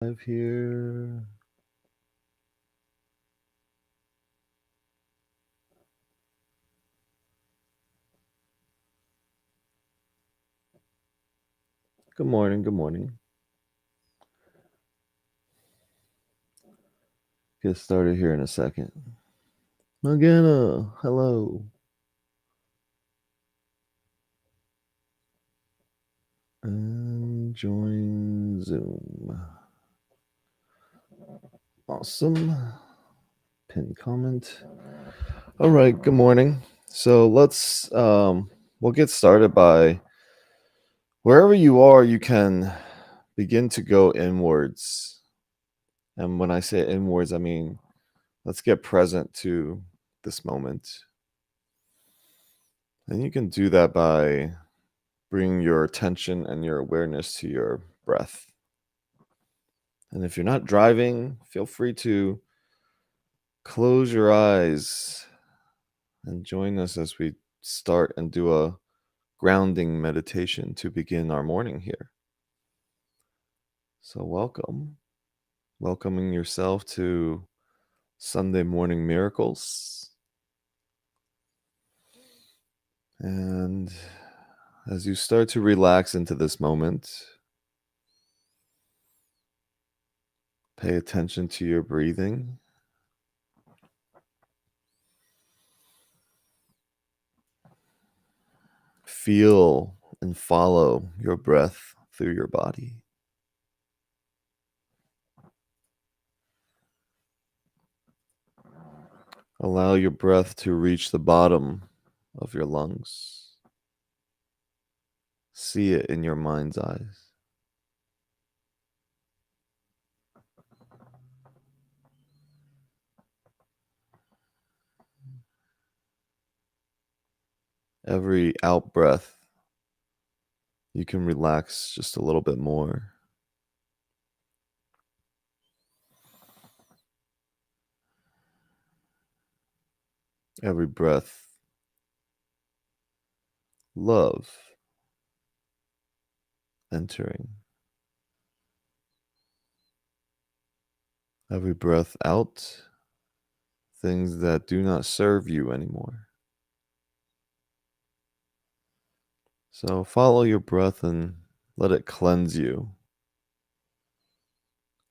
Live here. Good morning. Good morning. Get started here in a second. Morgana, hello. And join Zoom. Awesome. Pin comment. All right. Good morning. So we'll get started by wherever you are. You can begin to go inwards, and when I say inwards, I mean let's get present to this moment. And you can do that by bringing your attention and your awareness to your breath. And if you're not driving, feel free to close your eyes and join us as we start and do a grounding meditation to begin our morning here. So, welcoming yourself to Sunday Morning Miracles. And as you start to relax into this moment, pay attention to your breathing. Feel and follow your breath through your body. Allow your breath to reach the bottom of your lungs. See it in your mind's eyes. Every out breath, you can relax just a little bit more. Every breath, love entering. Every breath out, things that do not serve you anymore. So follow your breath and let it cleanse you.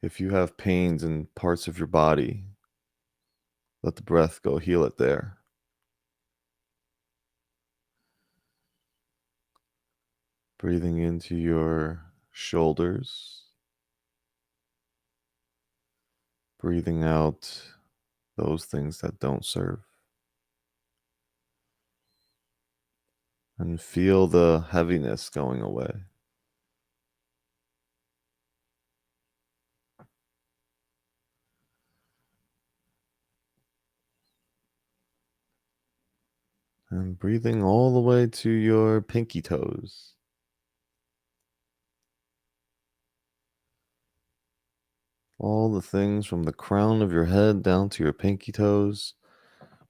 If you have pains in parts of your body, let the breath go heal it there. Breathing into your shoulders, breathing out those things that don't serve. And feel the heaviness going away. And breathing all the way to your pinky toes. All the things from the crown of your head down to your pinky toes.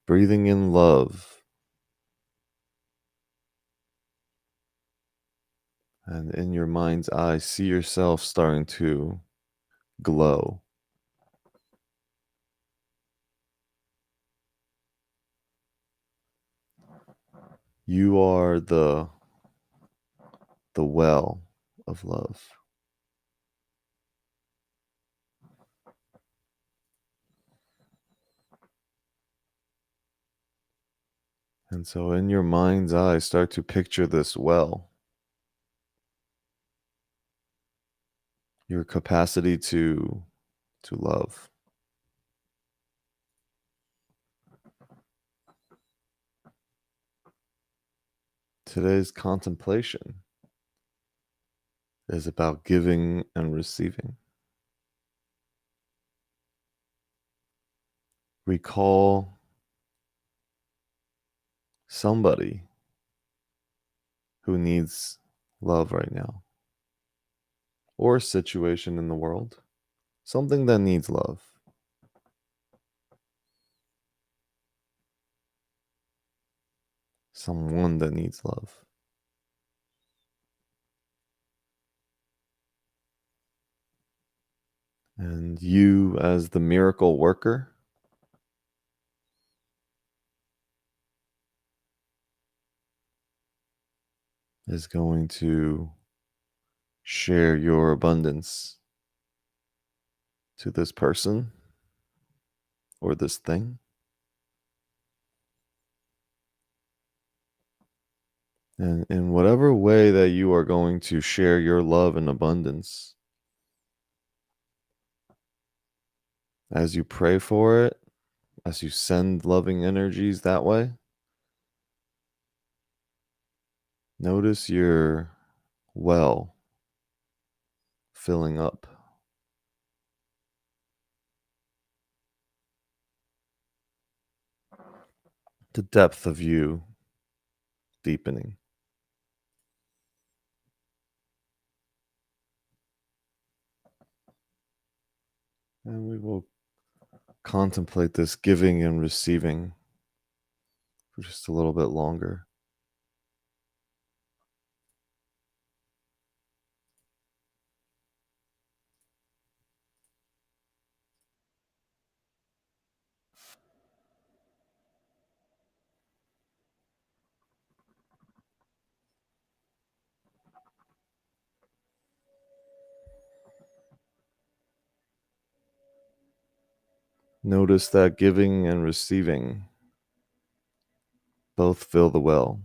Breathing in love. And in your mind's eye, see yourself starting to glow. You are the well of love. And so in your mind's eye, start to picture this well. Your capacity to love. Today's contemplation is about giving and receiving. Recall somebody who needs love right now, or a situation in the world, something that needs love. Someone that needs love. And you, as the miracle worker, is going to share your abundance to this person or this thing. And in whatever way that you are going to share your love and abundance, as you pray for it, as you send loving energies that way, notice your well filling up, the depth of you deepening. And we will contemplate this giving and receiving for just a little bit longer. Notice that giving and receiving both fill the well.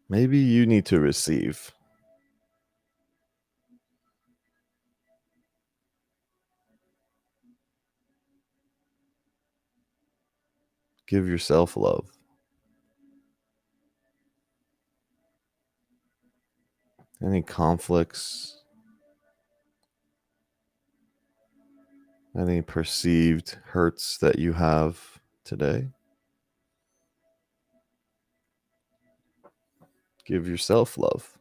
Maybe you need to receive. Give yourself love. Any conflicts, any perceived hurts that you have today, give yourself love.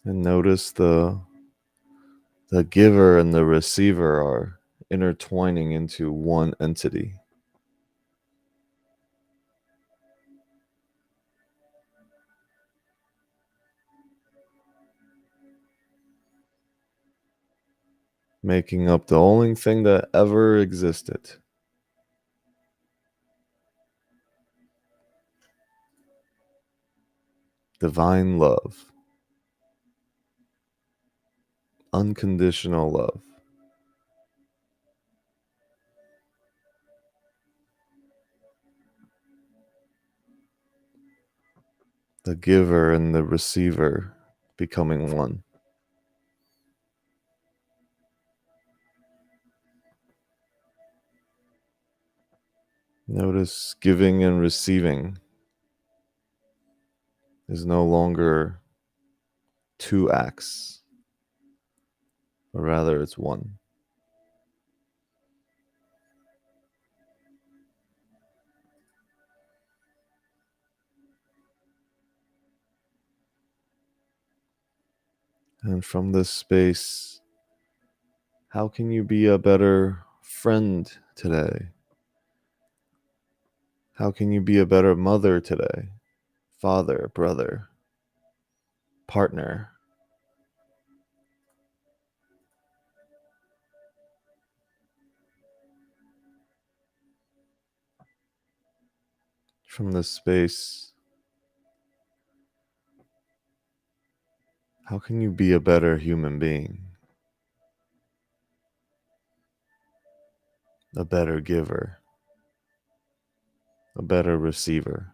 And notice the giver and the receiver are intertwining into one entity. Making up the only thing that ever existed. Divine love, unconditional love. The giver and the receiver becoming one. Notice giving and receiving is no longer two acts, but rather it's one. And from this space, how can you be a better friend today? How can you be a better mother today? Father, brother, partner. From this space, how can you be a better human being? A better giver, a better receiver.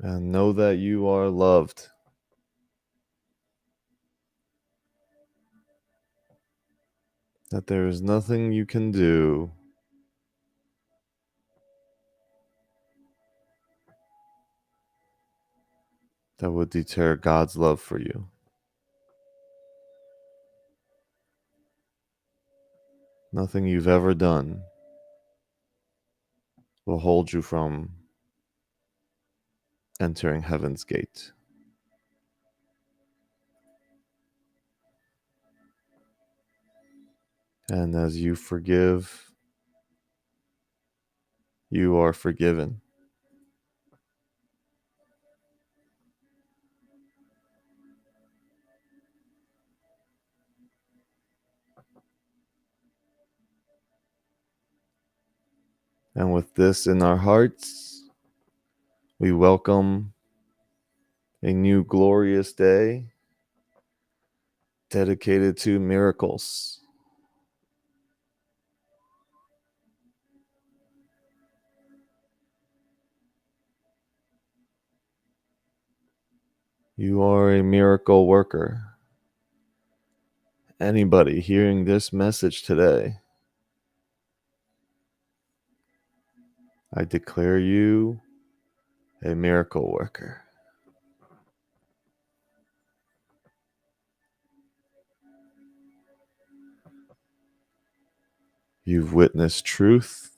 And know that you are loved, that there is nothing you can do that would deter God's love for you. Nothing you've ever done will hold you from entering heaven's gate. And as you forgive, you are forgiven. And with this in our hearts, we welcome a new glorious day dedicated to miracles. You are a miracle worker. Anybody hearing this message today, I declare you a miracle worker. You've witnessed truth.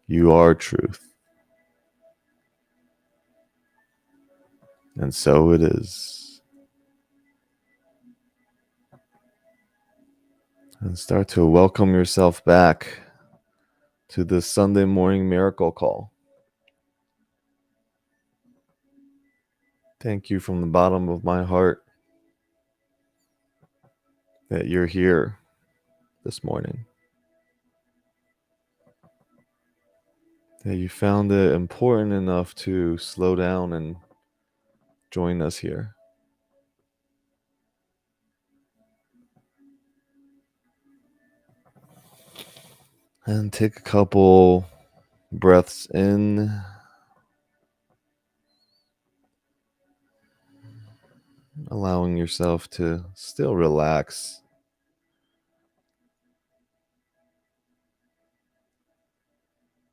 You are truth. And so it is. And start to welcome yourself back to this Sunday morning miracle call. Thank you from the bottom of my heart that you're here this morning, that you found it important enough to slow down and join us here. And take a couple breaths in, allowing yourself to still relax.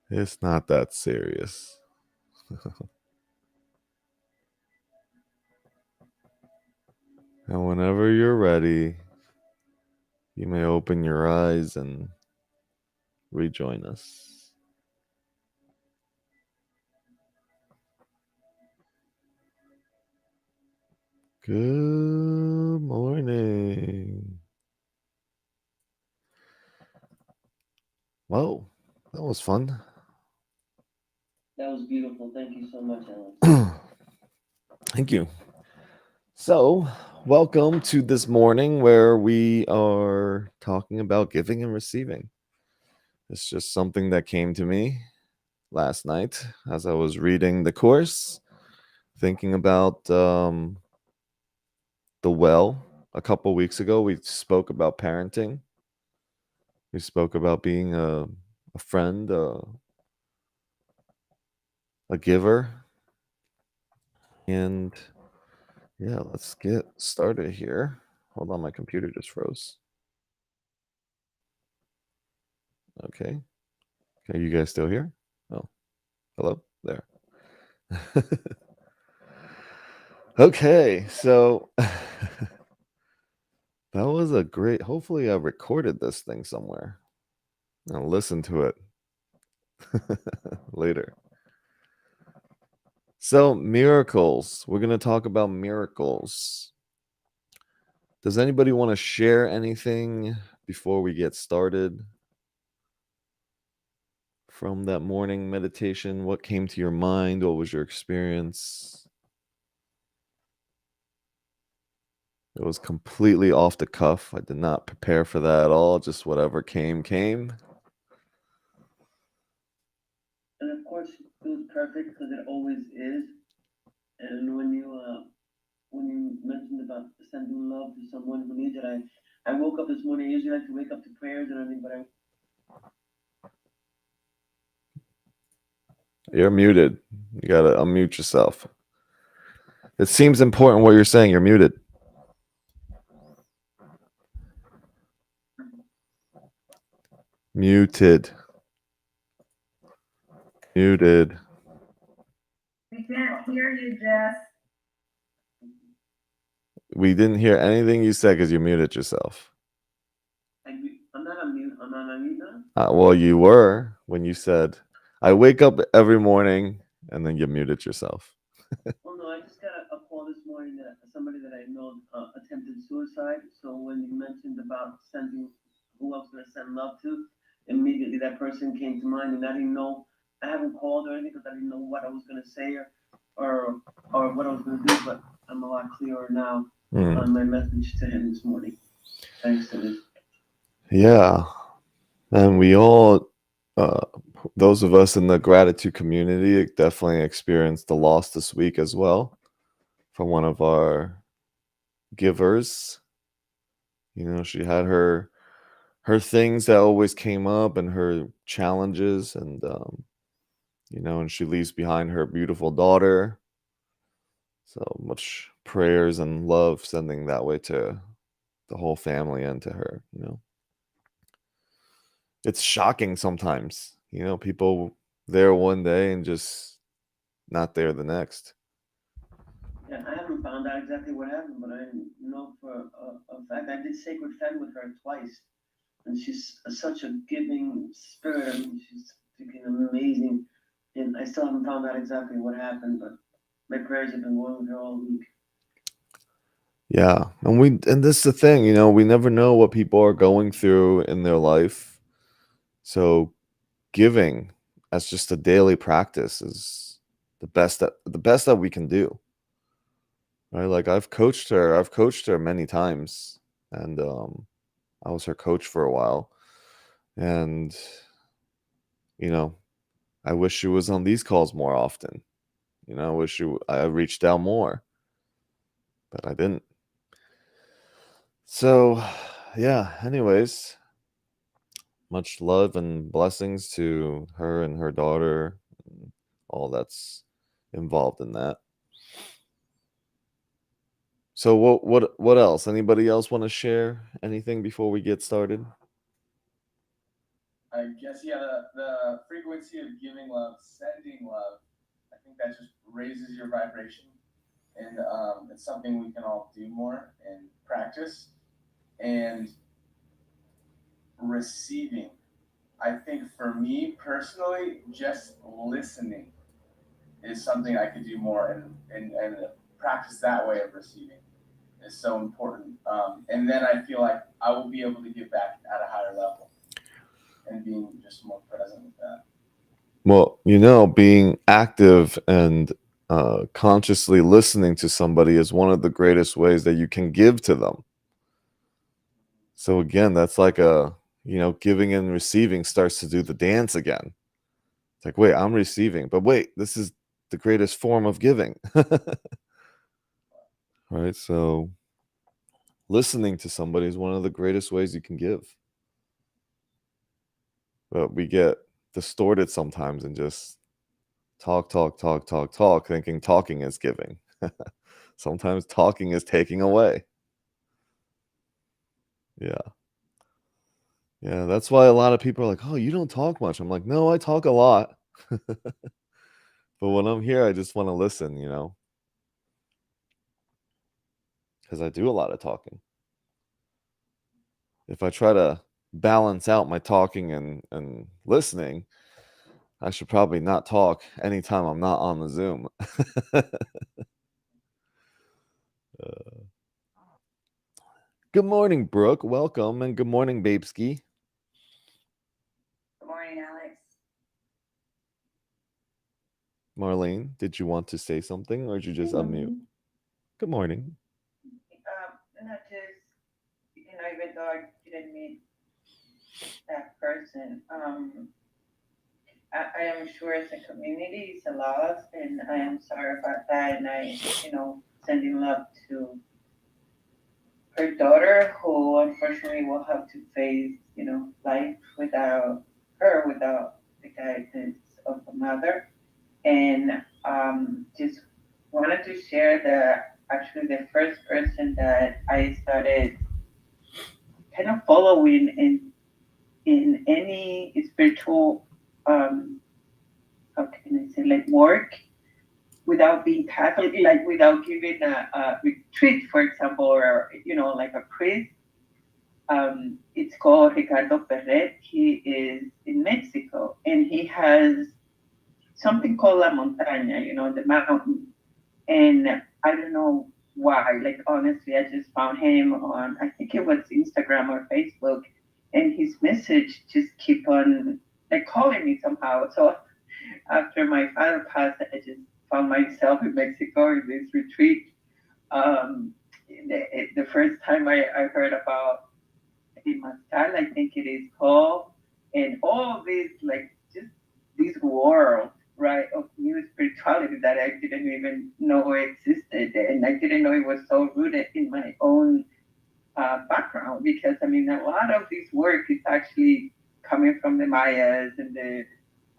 It's not that serious. And whenever you're ready, you may open your eyes and rejoin us. Good morning. Whoa, that was fun. That was beautiful. Thank you so much, Alan. Thank you. So, welcome to this morning where we are talking about giving and receiving. It's just something that came to me last night as I was reading the course, thinking about the well. A couple weeks ago, we spoke about parenting. We spoke about being a friend, a giver. And yeah, let's get started here. Hold on, my computer just froze. Okay. Are you guys still here? Oh, hello there. Okay, so that was a great. Hopefully, I recorded this thing somewhere. I'll listen to it later. So, miracles. We're going to talk about miracles. Does anybody want to share anything before we get started from that morning meditation? What came to your mind? What was your experience? It was completely off the cuff. I did not prepare for that at all. Just whatever came. And of course, it was perfect because it always is. And when you mentioned about sending love to someone who needs it, I woke up this morning. I usually like to wake up to prayers and everything, but You're muted. You got to unmute yourself. It seems important what you're saying. You're muted. Muted. Muted. we can't hear you, Jess. We didn't hear anything you said because you muted yourself. Manita. Well, you were when you said, I wake up every morning, and then you muted yourself. Well, no, I just got a call this morning that somebody that I know attempted suicide. So when you mentioned about sending who I was going to send love to, immediately that person came to mind, and I didn't know. I haven't called or anything because I didn't know what I was going to say or or what I was going to do. But I'm a lot clearer now Hmm. on my message to him this morning, thanks to this. Yeah. And we all, uh, those of us in the gratitude community, definitely experienced the loss this week as well from one of our givers. She had her things that always came up and her challenges, and she leaves behind her beautiful daughter. So much prayers and love sending that way to the whole family and to her. It's shocking sometimes, people there one day and just not there the next. Yeah, I haven't found out exactly what happened, but I know for a fact I did Sacred Fem with her twice, and she's such a giving spirit. I mean, she's freaking amazing, and I still haven't found out exactly what happened, but my prayers have been going with her all week. Yeah, and this is the thing, we never know what people are going through in their life. So giving as just a daily practice is the best that we can do. Right? Like I've coached her many times, and I was her coach for a while, and you know, I wish she was on these calls more often. I wish I reached out more, but I didn't. So, yeah. Anyways, much love and blessings to her and her daughter, and all that's involved in that. So, what else? Anybody else want to share anything before we get started? I guess yeah, the frequency of giving love, sending love, I think that just raises your vibration, and it's something we can all do more and practice. And receiving, I think for me personally, just listening is something I could do more, and practice that way of receiving is so important. And then I feel like I will be able to give back at a higher level and being just more present with that. Well, being active and consciously listening to somebody is one of the greatest ways that you can give to them. So again, that's like giving and receiving starts to do the dance again. It's like, wait, I'm receiving, but wait, this is the greatest form of giving. Right? So listening to somebody is one of the greatest ways you can give. But we get distorted sometimes and just talk, talk, talk, talk, talk, thinking talking is giving. Sometimes talking is taking away. Yeah. Yeah. That's why a lot of people are like, oh, you don't talk much. I'm like, no, I talk a lot. But when I'm here, I just want to listen, because I do a lot of talking. If I try to balance out my talking and listening, I should probably not talk anytime I'm not on the Zoom. Good morning, Brooke. Welcome, and good morning, Babeski. Good morning, Alex. Marlene, did you want to say something or did you just Good unmute? morning. Good morning. Not just, even though I didn't meet that person, I am sure as a community it's a loss, and I am sorry about that. And sending love to her daughter, who unfortunately will have to face, life without her, without the guidance of a mother. And just wanted to share that actually the first person that I started kind of following in any spiritual how can I say, like, work, without being Catholic, like without giving a retreat, for example, or like a priest. It's It's called Ricardo Perret. He is in Mexico, and he has something called La Montaña, the mountain. And I don't know why. Like honestly, I just found him on, I think it was Instagram or Facebook, and his message just keep on like calling me somehow. So after my father passed, I just found myself in Mexico in this retreat. The first time I heard about the Mascal, I think it is called, and all this like just this world, right, of new spirituality that I didn't even know existed, and I didn't know it was so rooted in my own background. Because I mean, a lot of this work is actually coming from the Mayas and the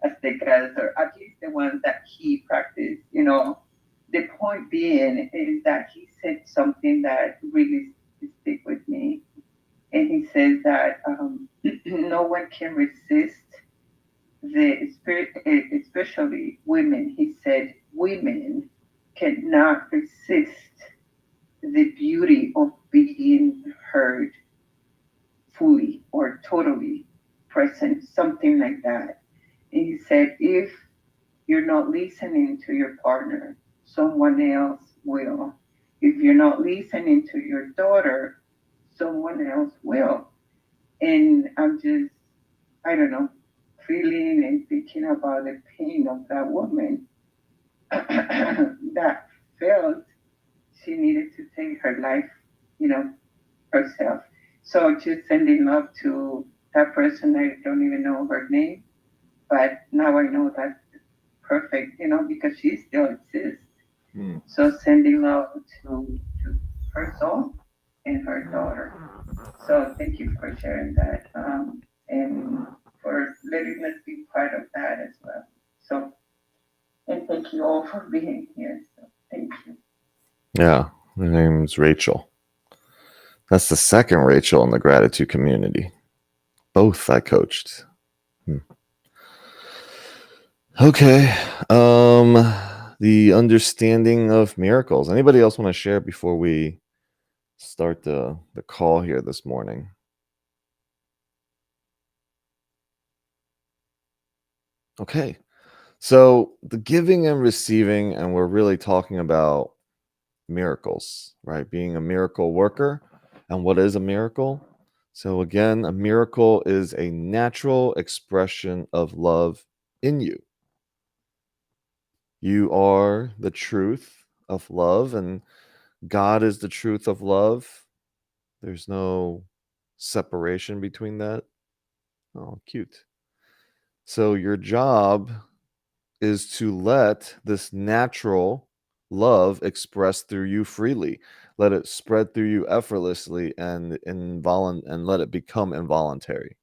Aztecas, or at least the ones that he practiced. The point being is that he said something that really stick with me, and he says that no one can resist the spirit, especially women. He said women cannot resist the beauty of being heard fully or totally present, something like that. And he said, if you're not listening to your partner, someone else will. If you're not listening to your daughter, someone else will. And I'm just, I don't know, feeling and thinking about the pain of that woman that felt she needed to take her life, you know, herself. So just sending love to that person. I don't even know her name, but now I know that perfect, because she still exists. Hmm. So sending love to her soul and her daughter. So thank you for sharing that, and for letting us be part of that as well. So, and thank you all for being here. So thank you. Yeah, her name's Rachel. That's the second Rachel in the gratitude community. Both I coached. Hmm. Okay. The understanding of miracles. Anybody else want to share before we start the call here this morning? Okay. So the giving and receiving, and we're really talking about miracles, right? Being a miracle worker. And what is a miracle? So again, a miracle is a natural expression of love in you. You are the truth of love, and God is the truth of love. There's no separation between that. Oh, cute. So your job is to let this natural love express through you freely. Let it spread through you effortlessly and let it become involuntary.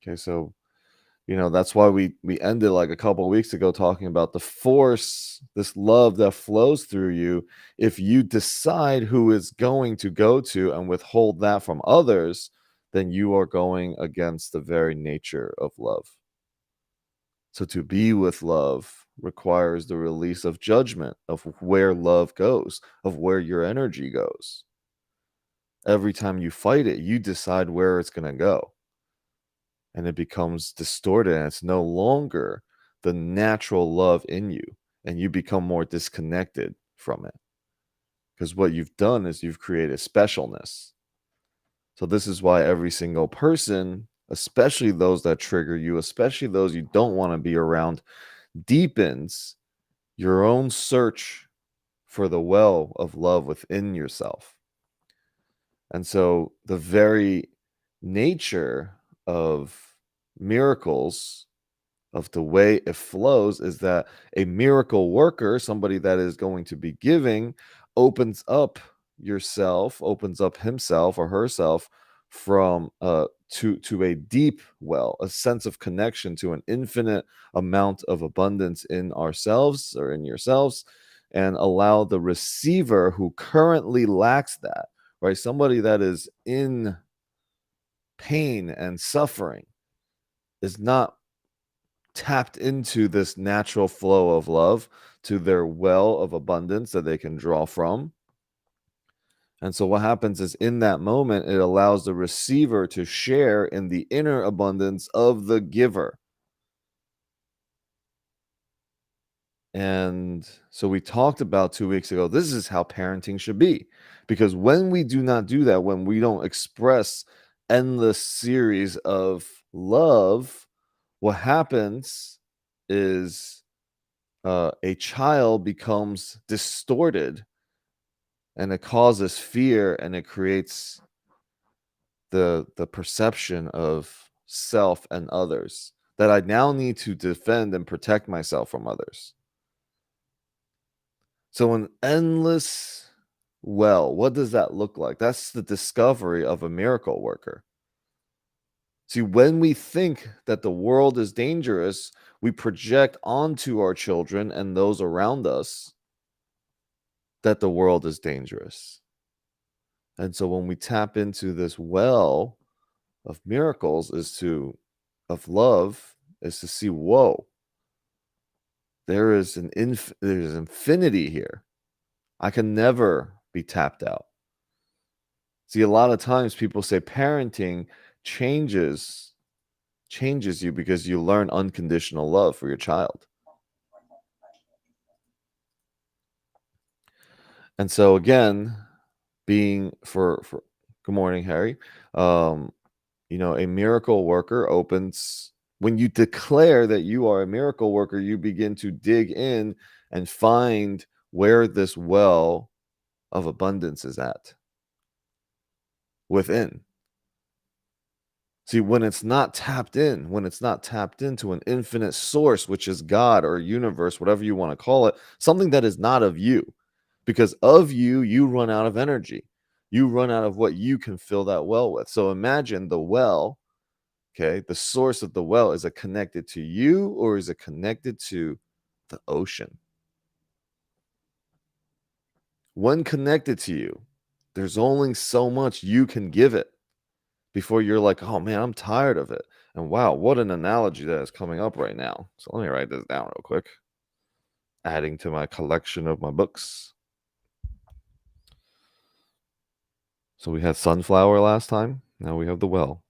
Okay, so that's why we ended like a couple of weeks ago talking about the force, this love that flows through you. If you decide who it's going to go to and withhold that from others, then you are going against the very nature of love. So to be with love requires the release of judgment of where love goes, of where your energy goes. Every time you fight it, you decide where it's going to go. And it becomes distorted, and it's no longer the natural love in you, and you become more disconnected from it. Because what you've done is you've created specialness. So this is why every single person, especially those that trigger you, especially those you don't want to be around, deepens your own search for the well of love within yourself. And so the very nature of miracles, of the way it flows, is that a miracle worker, somebody that is going to be giving, opens up opens up himself or herself from to a deep well, a sense of connection to an infinite amount of abundance in ourselves or in yourselves, and allow the receiver who currently lacks that, right? Somebody that is in pain and suffering is not tapped into this natural flow of love to their well of abundance that they can draw from. And so what happens is in that moment, it allows the receiver to share in the inner abundance of the giver. And so we talked about 2 weeks ago, this is how parenting should be. Because when we do not do that, when we don't express endless series of love, what happens is a child becomes distorted, and it causes fear, and it creates the perception of self and others, that I now need to defend and protect myself from others. So an endless well, what does that look like? That's the discovery of a miracle worker. See, when we think that the world is dangerous, we project onto our children and those around us that the world is dangerous. And so when we tap into this well of miracles, of love, is to see, whoa, there's infinity here. I can never be tapped out. See, a lot of times people say parenting changes you because you learn unconditional love for your child. And so again, being for good morning, Harry. A miracle worker opens when you declare that you are a miracle worker, you begin to dig in and find where this well of abundance is at within. See, when it's not tapped into an infinite source, which is God or universe, whatever you want to call it, something that is not of you, because of you, you run out of energy. You run out of what you can fill that well with. So imagine the well, okay, the source of the well, is it connected to you or is it connected to the ocean? When connected to you, there's only so much you can give it before you're like, oh man, I'm tired of it. And wow, what an analogy that is coming up right now. So let me write this down real quick, adding to my collection of my books. So we had sunflower last time. Now we have the well.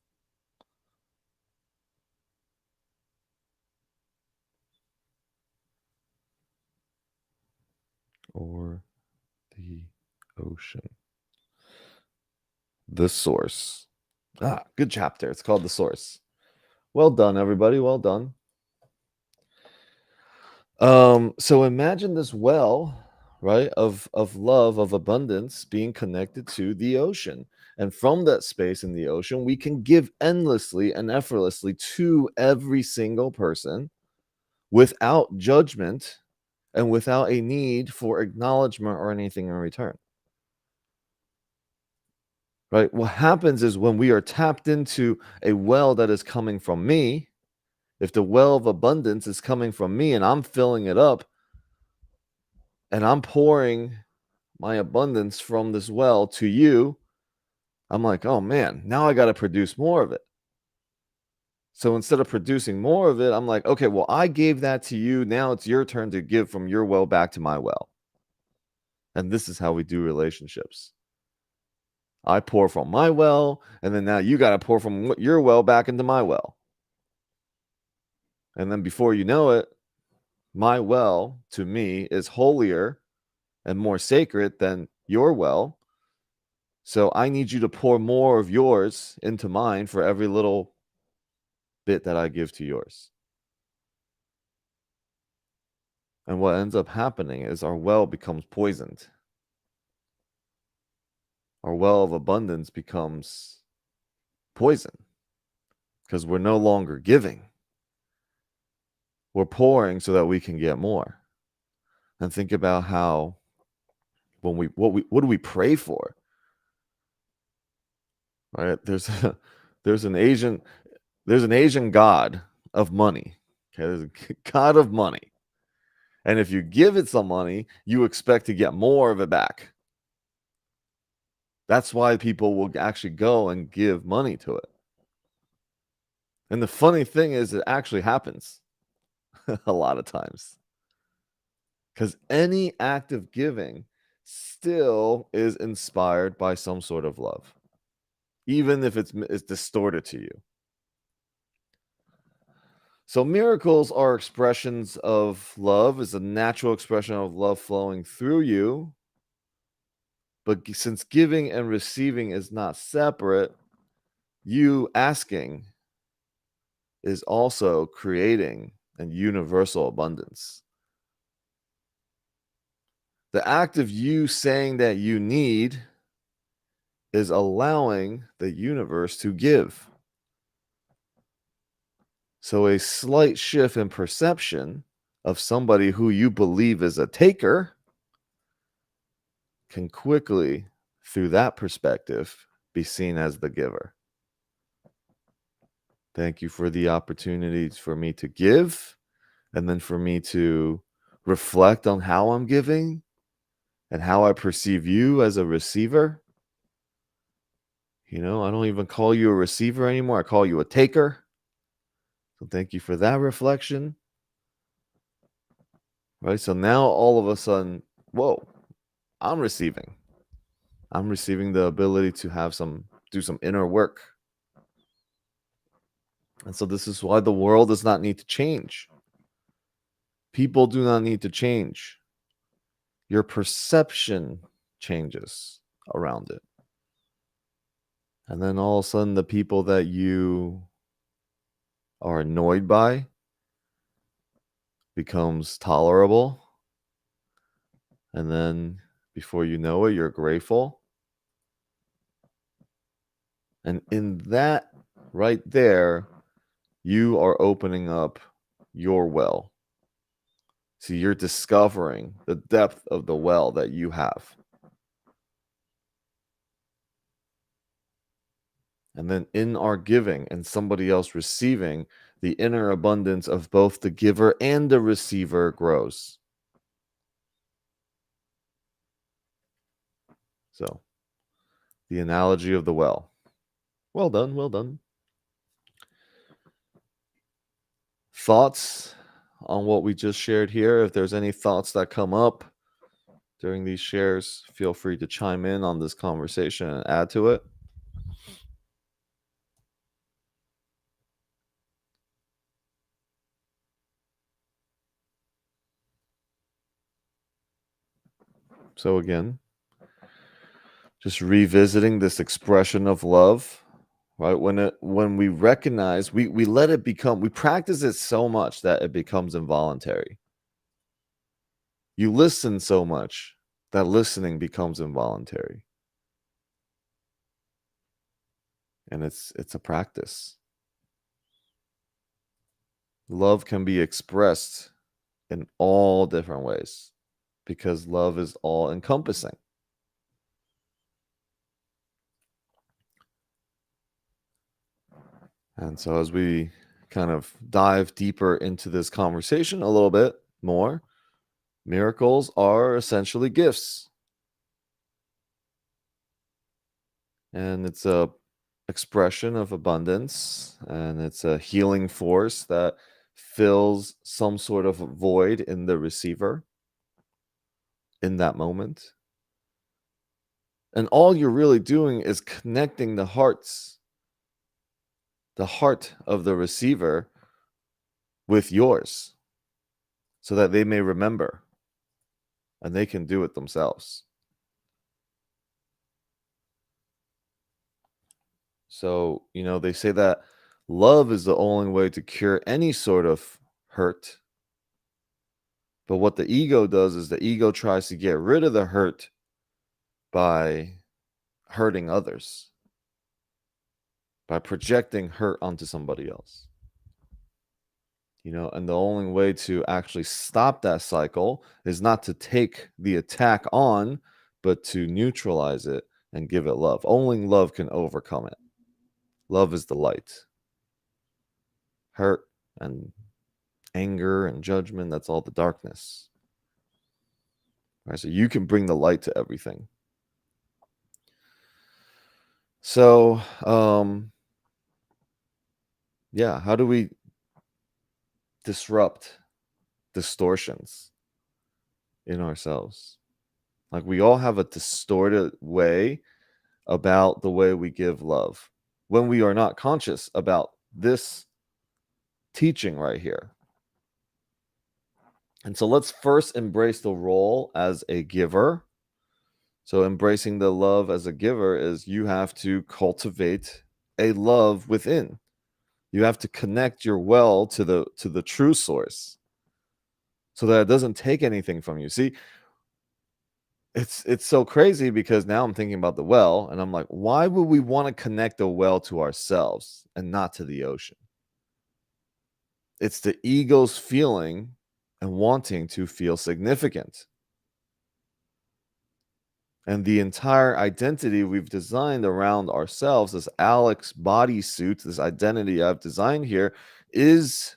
Or the ocean. The source. Good chapter. It's called The Source. Well done, everybody. Well done. So imagine this well, right, of love, of abundance being connected to the ocean. And from that space in the ocean, we can give endlessly and effortlessly to every single person without judgment and without a need for acknowledgement or anything in return. Right? What happens is when we are tapped into a well that is coming from me, if the well of abundance is coming from me and I'm filling it up and I'm pouring my abundance from this well to you, I'm like, oh man, now I got to produce more of it. So instead of producing more of it, I'm like, okay, well, I gave that to you. Now it's your turn to give from your well back to my well. And this is how we do relationships. I pour from my well, and then now you got to pour from your well back into my well. And then before you know it, my well to me is holier and more sacred than your well. So I need you to pour more of yours into mine for every little bit that I give to yours. And what ends up happening is our well becomes poisoned. Our well of abundance becomes poison because we're no longer giving. We're pouring so that we can get more. And think about how what do we pray for? Right? There's an Asian god of money. Okay, there's a god of money. And if you give it some money, you expect to get more of it back. That's why people will actually go and give money to it. And the funny thing is, it actually happens a lot of times. Because any act of giving still is inspired by some sort of love, even if it's distorted to you. So miracles are expressions of love, is a natural expression of love flowing through you. But since giving and receiving is not separate, you asking is also creating a universal abundance. The act of you saying that you need is allowing the universe to give. So a slight shift in perception of somebody who you believe is a taker can quickly, through that perspective, be seen as the giver. Thank you for the opportunity for me to give, and then for me to reflect on how I'm giving and how I perceive you as a receiver. I don't even call you a receiver anymore. I call you a taker. So thank you for that reflection. Right? So now all of a sudden, whoa, I'm receiving. I'm receiving the ability to do some inner work. And so this is why the world does not need to change. People do not need to change. Your perception changes around it. And then all of a sudden, the people that you are annoyed by becomes tolerable. And then before you know it, you're grateful. And in that right there, you are opening up your well. So you're discovering the depth of the well that you have. And then in our giving and somebody else receiving, the inner abundance of both the giver and the receiver grows. So, the analogy of the well. Well done, well done. Thoughts on what we just shared here? If there's any thoughts that come up during these shares, feel free to chime in on this conversation and add to it. So again, just revisiting this expression of love, right? When we recognize, we let it become, we practice it so much that it becomes involuntary. You listen so much that listening becomes involuntary. And it's a practice. Love can be expressed in all different ways because love is all encompassing. And so as we kind of dive deeper into this conversation a little bit more, miracles are essentially gifts. And it's a expression of abundance, and it's a healing force that fills some sort of void in the receiver in that moment. And all you're really doing is connecting the heart of the receiver with yours so that they may remember and they can do it themselves. So, they say that love is the only way to cure any sort of hurt. But what the ego does is the ego tries to get rid of the hurt by hurting others, by projecting hurt onto somebody else. And the only way to actually stop that cycle is not to take the attack on, but to neutralize it and give it love. Only love can overcome it. Love is the light. Hurt and anger and judgment, that's all the darkness. Right? So you can bring the light to everything. So, how do we disrupt distortions in ourselves? Like we all have a distorted way about the way we give love when we are not conscious about this teaching right here. And so let's first embrace the role as a giver. So embracing the love as a giver is you have to cultivate a love within. You have to connect your well to the true source so that it doesn't take anything from you. See, it's so crazy because now I'm thinking about the well and I'm like, why would we want to connect the well to ourselves and not to the ocean? It's the ego's feeling and wanting to feel significant. And the entire identity we've designed around ourselves, this Alex bodysuit, this identity I've designed here, is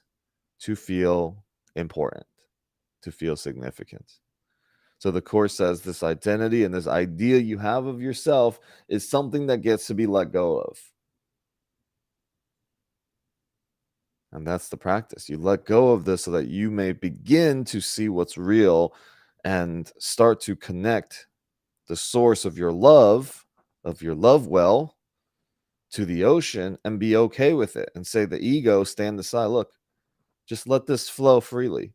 to feel important, to feel significant. So the Course says this identity and this idea you have of yourself is something that gets to be let go of. And that's the practice. You let go of this so that you may begin to see what's real and start to connect the source of your love well, to the ocean and be okay with it and say the ego, stand aside. Look, just let this flow freely.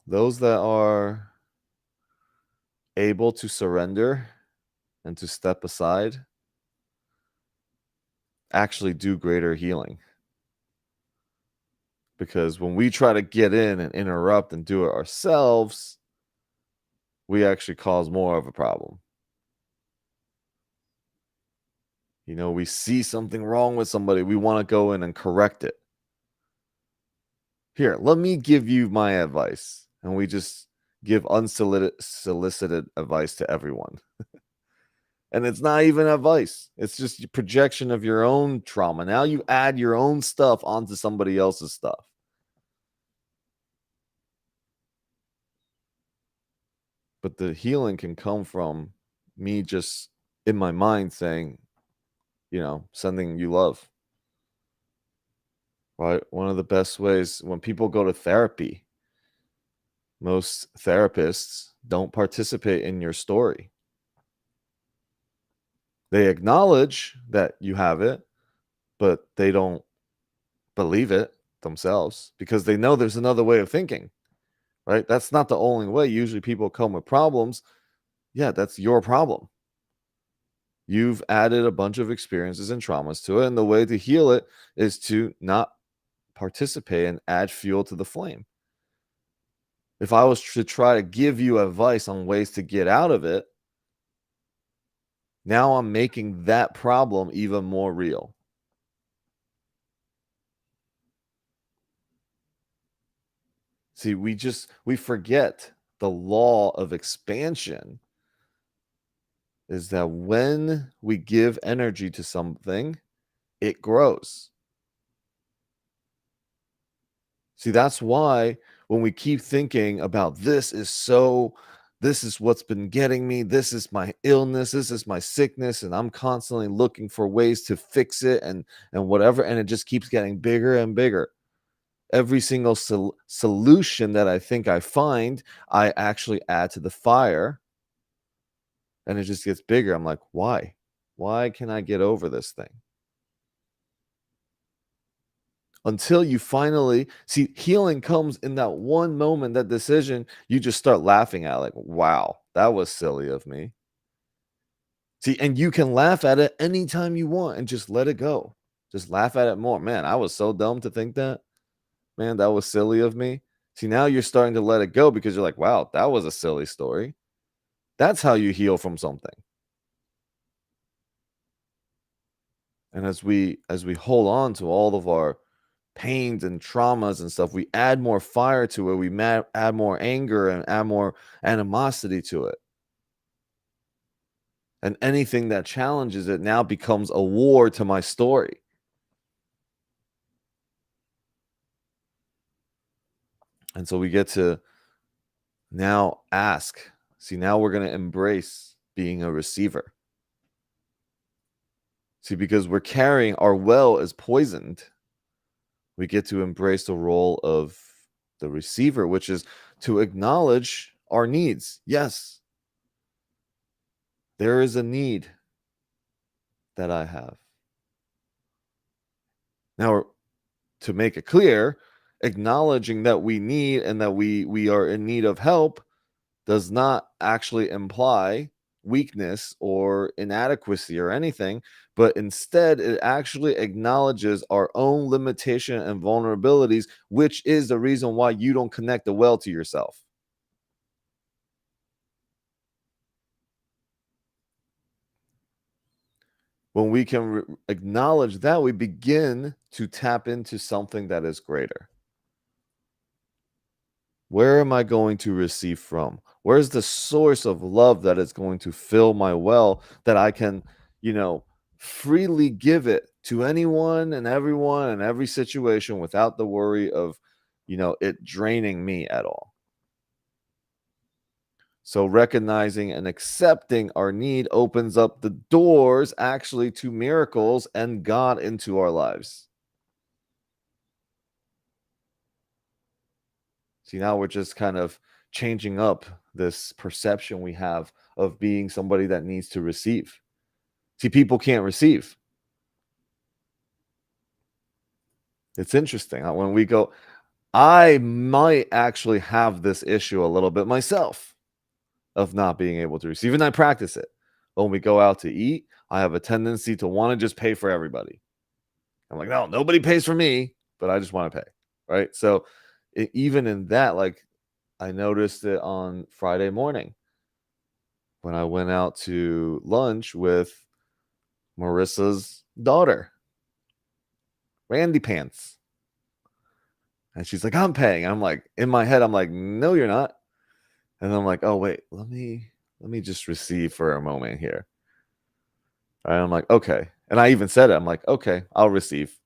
Those that are able to surrender and to step aside actually do greater healing. Because when we try to get in and interrupt and do it ourselves, we actually cause more of a problem. You know, we see something wrong with somebody, we want to go in and correct it. Here, let me give you my advice. And we just give unsolicited advice to everyone. And it's not even advice. It's just your projection of your own trauma. Now you add your own stuff onto somebody else's stuff. But the healing can come from me just in my mind saying, you know, sending you love. Right? One of the best ways when people go to therapy, most therapists don't participate in your story. They acknowledge that you have it, but they don't believe it themselves because they know there's another way of thinking, right? That's not the only way. Usually people come with problems. Yeah, that's your problem. You've added a bunch of experiences and traumas to it. And the way to heal it is to not participate and add fuel to the flame. If I was to try to give you advice on ways to get out of it, now I'm making that problem even more real. See, we forget the law of expansion is that when we give energy to something, it grows. See, that's why when we keep thinking about this is what's been getting me, this is my illness, this is my sickness, and I'm constantly looking for ways to fix it and whatever, and it just keeps getting bigger and bigger. Every single solution that I think I find, I actually add to the fire, and it just gets bigger. I'm like, why? Why can I get over this thing? Until you finally see healing comes in that one moment, that decision, you just start laughing at, like, wow, that was silly of me. See, and you can laugh at it anytime you want and just let it go. Just laugh at it more. Man, I was so dumb to think that. Man, that was silly of me. See, now you're starting to let it go because you're like, wow, that was a silly story. That's how you heal from something. And as we hold on to all of our pains and traumas and stuff, we add more fire to it. We add more anger and add more animosity to it. And anything that challenges it now becomes a war to my story. And so we get to now ask. See, now we're going to embrace being a receiver. See, because we're carrying our well is poisoned, we get to embrace the role of the receiver, which is to acknowledge our needs. Yes, there is a need that I have. Now, to make it clear, acknowledging that we need and that we are in need of help does not actually imply weakness or inadequacy or anything, but instead it actually acknowledges our own limitation and vulnerabilities, which is the reason why you don't connect the well to yourself. When we can acknowledge that, we begin to tap into something that is greater. Where am I going to receive from? Where's the source of love that is going to fill my well that I can, freely give it to anyone and everyone and every situation without the worry of, it draining me at all? So recognizing and accepting our need opens up the doors actually to miracles and God into our lives. See, now we're just kind of changing up this perception we have of being somebody that needs to receive. See, people can't receive. It's interesting. When we go, I might actually have this issue a little bit myself of not being able to receive, and I practice it. When we go out to eat, I have a tendency to want to just pay for everybody. I'm like, no, nobody pays for me, but I just want to pay, right? So even in that, like, I noticed it on Friday morning when I went out to lunch with Marissa's daughter, Randy Pants. And she's like, I'm paying. I'm like, in my head, I'm like, no, you're not. And I'm like, oh, wait, let me just receive for a moment here. And I'm like, okay. And I even said it. I'm like, okay, I'll receive.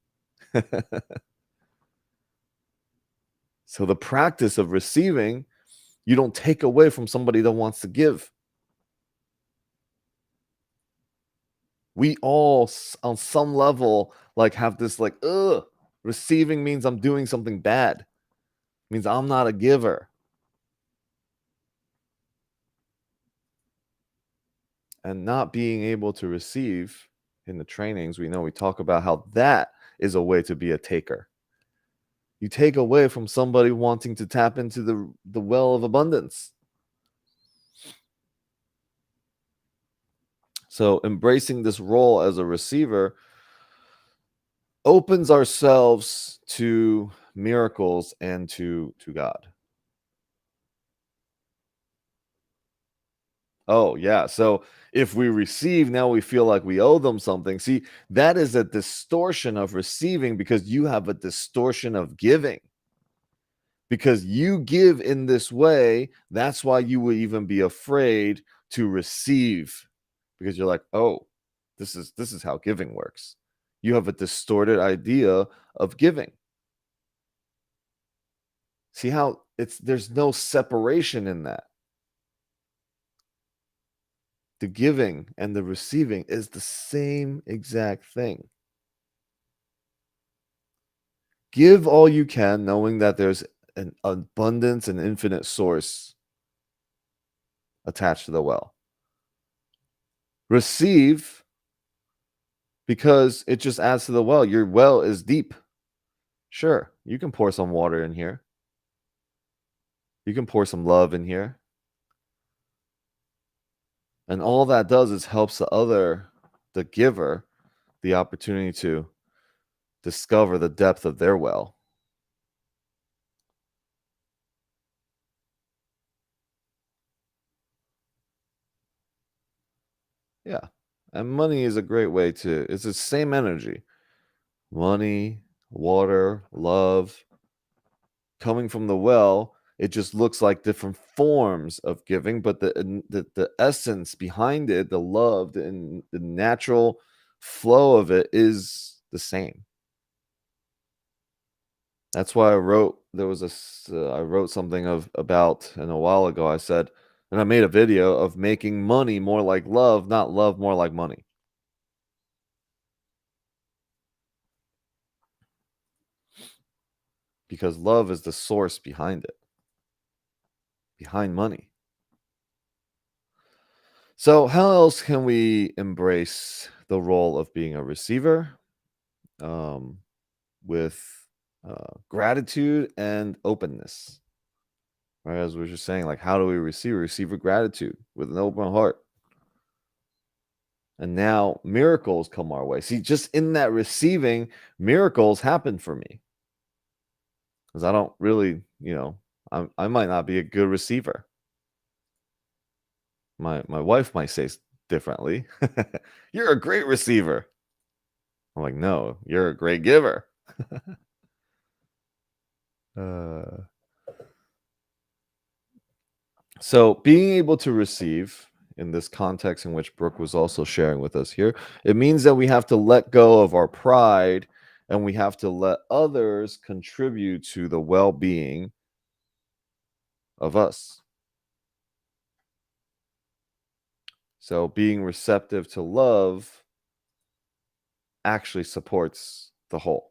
So the practice of receiving, you don't take away from somebody that wants to give. We all, on some level, like have this like, receiving means I'm doing something bad. Means I'm not a giver. And not being able to receive in the trainings, we talk about how that is a way to be a taker. You take away from somebody wanting to tap into the well of abundance. So embracing this role as a receiver opens ourselves to miracles and to God. Oh, yeah. So if we receive, now we feel like we owe them something. See, that is a distortion of receiving because you have a distortion of giving. Because you give in this way, that's why you would even be afraid to receive. Because you're like, oh, this is how giving works. You have a distorted idea of giving. See how there's no separation in that. The giving and the receiving is the same exact thing. Give all you can, knowing that there's an abundance and infinite source attached to the well. Receive because it just adds to the well. Your well is deep. Sure, you can pour some water in here. You can pour some love in here. And all that does is helps the giver, the opportunity to discover the depth of their well. Yeah. And money is a great way it's the same energy. Money, water, love, coming from the well, it just looks like different forms of giving, but the essence behind it, the love and the natural flow of it is the same. That's why I wrote I wrote something about and a while ago. I said, and I made a video of making money more like love, not love more like money. because love is the source behind it, behind money. So, how else can we embrace the role of being a receiver um, with gratitude and openness? Right, as we were just saying, like, how do we receive? Receive with gratitude, with an open heart. And now miracles come our way. See, just in that receiving, miracles happen for me. Because I don't really, I might not be a good receiver. My wife might say differently. You're a great receiver. I'm like, no, you're a great giver. uh, so being able to receive in this context in which Brooke was also sharing with us here, it means that we have to let go of our pride and we have to let others contribute to the well-being of us. So being receptive to love actually supports the whole.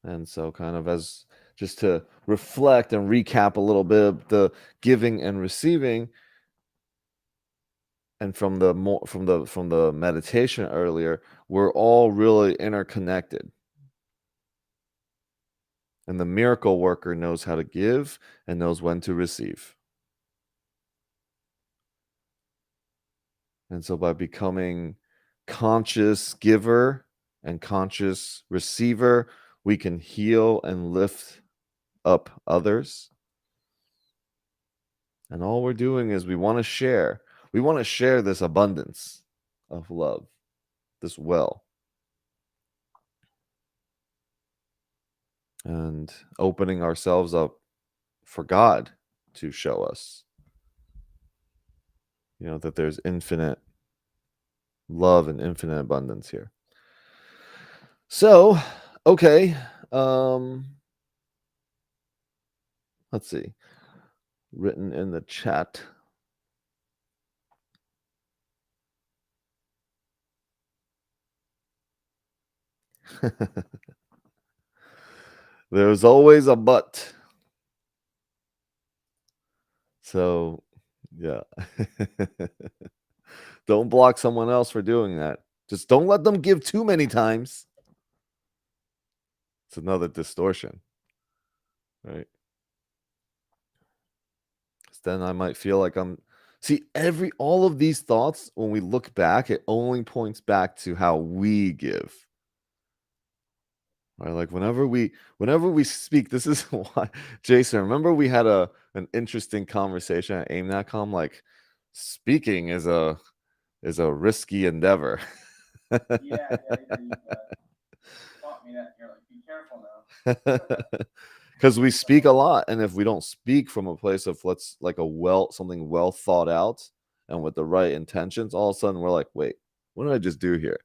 And so kind of as just to reflect and recap a little bit of the giving and receiving, and from the meditation earlier, we're all really interconnected. And the miracle worker knows how to give and knows when to receive. And so by becoming conscious giver and conscious receiver, we can heal and lift up others. And all we're doing is we want to share. We want to share this abundance of love, this well. And opening ourselves up for God to show us, that there's infinite love and infinite abundance here. So, okay. Let's see. Written in the chat. There's always a but. So, yeah. Don't block someone else for doing that. Just don't let them give too many times. It's another distortion, right? Then I might feel like all of these thoughts, when we look back, it only points back to how we give. Right? Like whenever we speak, this is why, Jason, remember we had an interesting conversation at AIM.com, like speaking is a risky endeavor. Yeah, you've taught me that. You're like, be careful now. Because we speak a lot, and if we don't speak from a place of something well thought out and with the right intentions, all of a sudden we're like, wait, what did I just do here?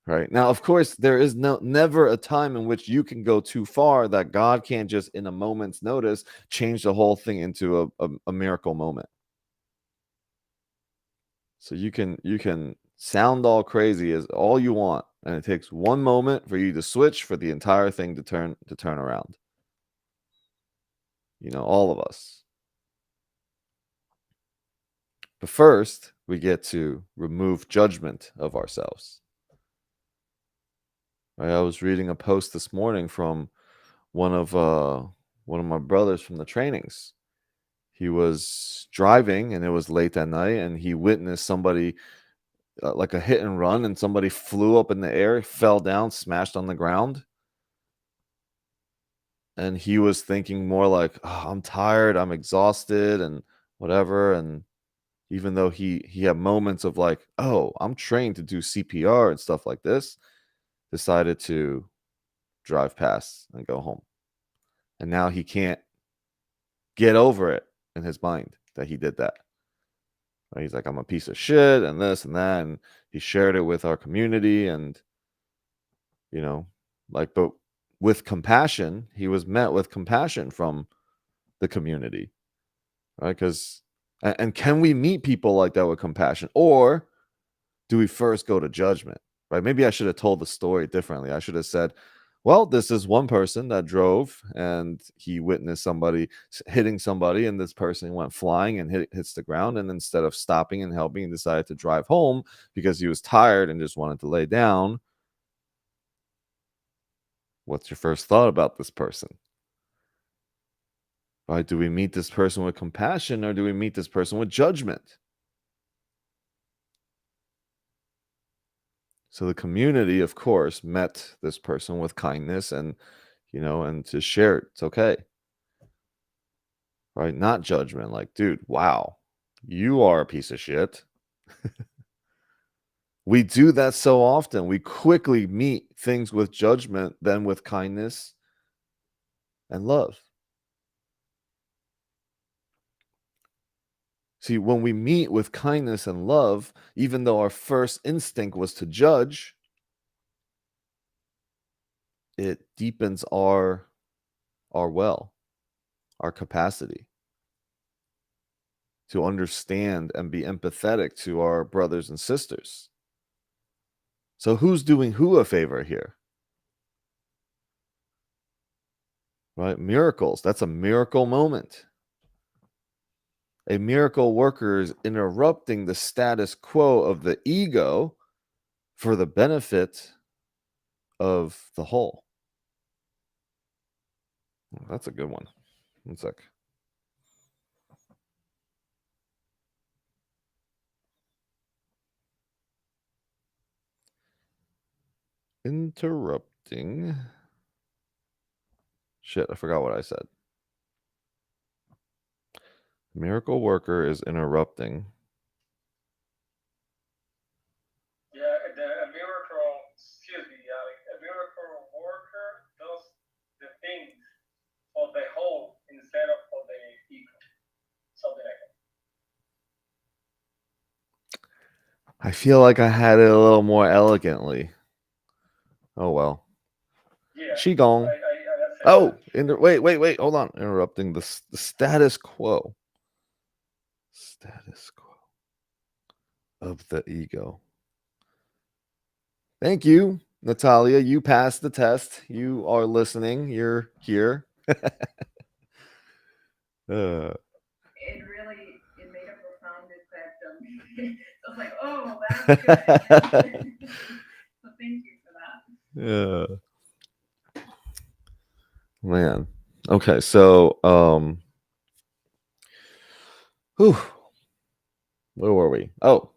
Right now, of course, there is never a time in which you can go too far that God can't just in a moment's notice change the whole thing into a miracle moment. So you can sound all crazy as all you want, and it takes one moment for you to switch for the entire thing to turn around. All of us. But first, we get to remove judgment of ourselves. Right? I was reading a post this morning from one of my brothers from the trainings. He was driving, and it was late at night, and he witnessed somebody like a hit and run, and somebody flew up in the air, fell down, smashed on the ground. And he was thinking more like, oh, I'm tired, I'm exhausted, and whatever. And even though he had moments of like, oh, I'm trained to do CPR and stuff like this, decided to drive past and go home. And now he can't get over it in his mind that he did that. Right? He's like, I'm a piece of shit and this and that. And he shared it with our community, and, but with compassion, he was met with compassion from the community, right? Because, and can we meet people like that with compassion, or do we first go to judgment? right? Maybe I should have told the story differently. I should have said, well, this is one person that drove and he witnessed somebody hitting somebody, and this person went flying and hits the ground. And instead of stopping and helping, he decided to drive home because he was tired and just wanted to lay down. What's your first thought about this person? Right? Do we meet this person with compassion, or do we meet this person with judgment? So the community, of course, met this person with kindness and, and to share it's okay. Right? Not judgment. Like, dude, wow, you are a piece of shit. We do that so often. We quickly meet things with judgment than with kindness and love. See, when we meet with kindness and love, even though our first instinct was to judge, it deepens our our capacity to understand and be empathetic to our brothers and sisters. So who's doing who a favor here? Right? Miracles. That's a miracle moment. A miracle worker is interrupting the status quo of the ego for the benefit of the whole. That's a good one. One sec. Interrupting. Shit, I forgot what I said. Miracle worker is interrupting. Yeah, a miracle, excuse me, a miracle worker does the things for the whole instead of for the ego. Something like that. I feel like I had it a little more elegantly. Oh well. Yeah. Qigong. Oh, wait, hold on. Interrupting the status quo. Status quo of the ego. Thank you, Natalia. You passed the test. You are listening. You're here. It really made a profound effect on me. I was like, oh, that's good. So thank you for that. Yeah. Man. Okay, so where were we? Oh,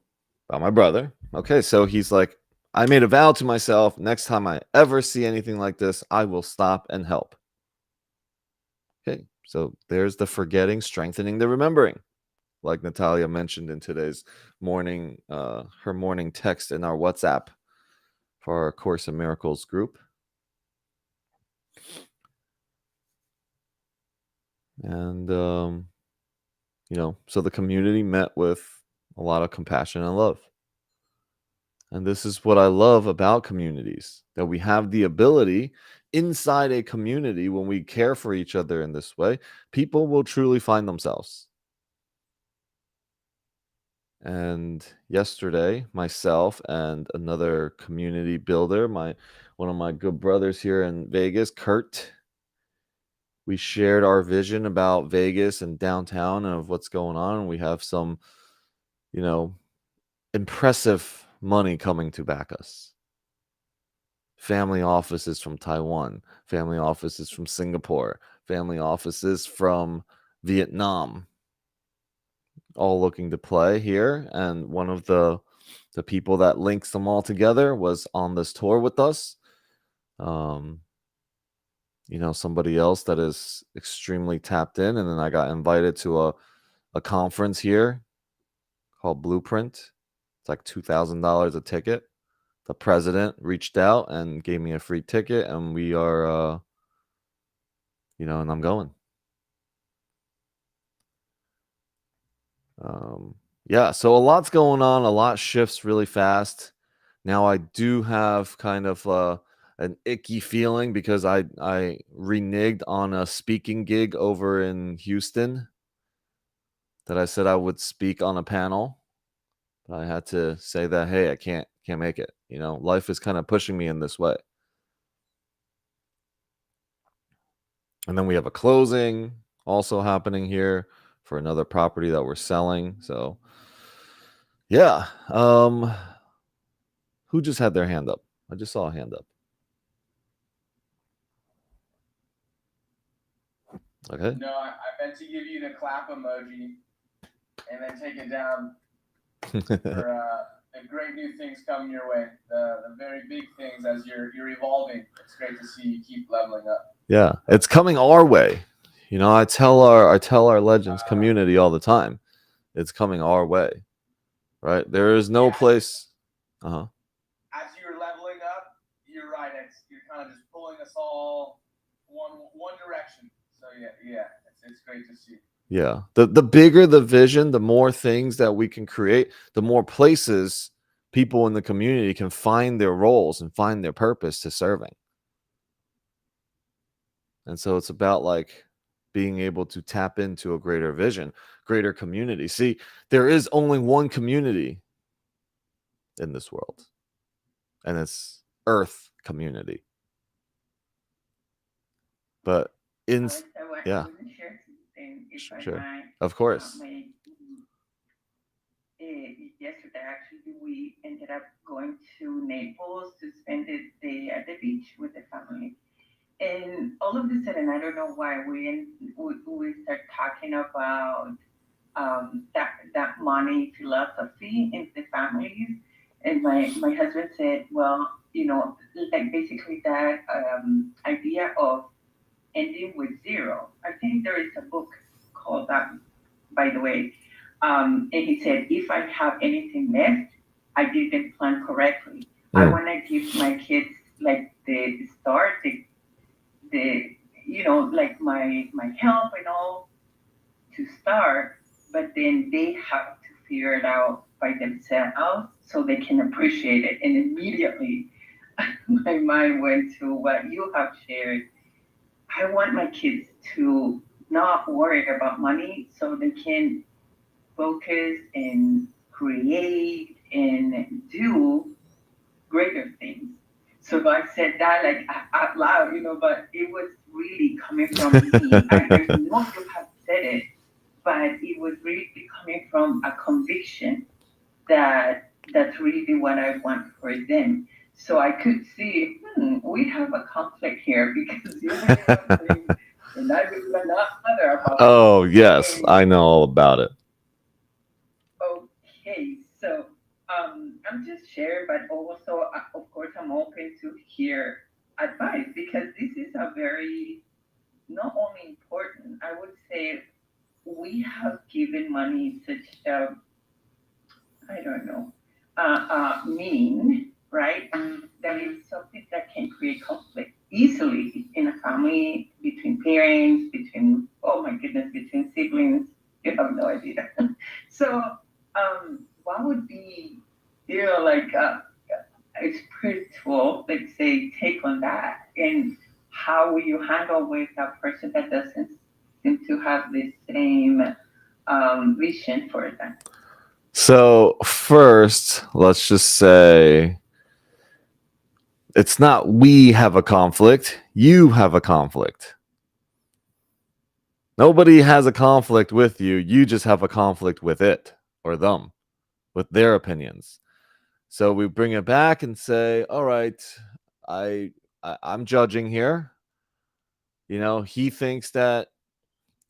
about my brother. Okay, so he's like, I made a vow to myself, next time I ever see anything like this, I will stop and help. Okay, so there's the forgetting, strengthening the remembering. Like Natalia mentioned in today's morning, her morning text in our WhatsApp for our Course in Miracles group. And, so the community met with a lot of compassion and love. And this is what I love about communities, that we have the ability inside a community, when we care for each other in this way, people will truly find themselves. And yesterday, myself and another community builder, one of my good brothers here in Vegas, Kurt, we shared our vision about Vegas and downtown and of what's going on. And we have some, impressive money coming to back us. Family offices from Taiwan, family offices from Singapore, family offices from Vietnam, all looking to play here. And one of the people that links them all together was on this tour with us. Somebody else that is extremely tapped in. And then I got invited to a conference here called Blueprint. It's like $2,000 a ticket. The president reached out and gave me a free ticket, and we are, and I'm going. Yeah, so a lot's going on. A lot shifts really fast. Now I do have kind of an icky feeling because I reneged on a speaking gig over in Houston that I said I would speak on a panel. But I had to say that, hey, I can't make it. Life is kind of pushing me in this way. And then we have a closing also happening here for another property that we're selling. So yeah. Who just had their hand up? I just saw a hand up. Okay. No, I meant to give you the clap emoji and then take it down for the great new things coming your way. The very big things as you're evolving. It's great to see you keep leveling up. Yeah, it's coming our way. I tell our Legends community all the time. It's coming our way. Right? There is no place. Uh-huh. As you're leveling up, you're right. You're kind of just pulling us all one direction. So yeah, it's great to see. Yeah. The bigger the vision, the more things that we can create, the more places people in the community can find their roles and find their purpose to serving. And so it's about like being able to tap into a greater vision, greater community. See, there is only one community in this world, and it's Earth community. But Alex, yeah, I want to share something, if I sure, might. of course. Yesterday, actually, we ended up going to Naples to spend the at the beach with the family. And all of a sudden, I don't know why we start talking about that money philosophy in the families. And my husband said, well, like basically that idea of ending with zero. I think there is a book called that, by the way. And he said, if I have anything left, I didn't plan correctly. I want to give my kids like the start, the like my help and all to start, but then they have to figure it out by themselves so they can appreciate it. And immediately my mind went to what you have shared. I want my kids to not worry about money so they can focus and create and do greater things. So I said that like out loud, but it was really coming from me. I know you have said it, but it was really coming from a conviction that that's really what I want for them. So I could see, we have a conflict here because you believe one thing and I believe another about it. Oh, yes, And I know all about it. okay, so I'm just sharing, but also, of course, I'm open to hear advice because this is a very not only important. I would say we have given money such a I don't know meaning, right? That is something that can create conflict easily in a family between parents, between oh my goodness, between siblings. You have no idea. So, what would be, like a spiritual, let's say, take on that? And how will you handle with a person that doesn't seem to have the same vision for that? So, first, let's just say it's not we have a conflict, you have a conflict. Nobody has a conflict with you. You just have a conflict with it or them, with their opinions. So we bring it back and say, all right, I'm judging here. He thinks that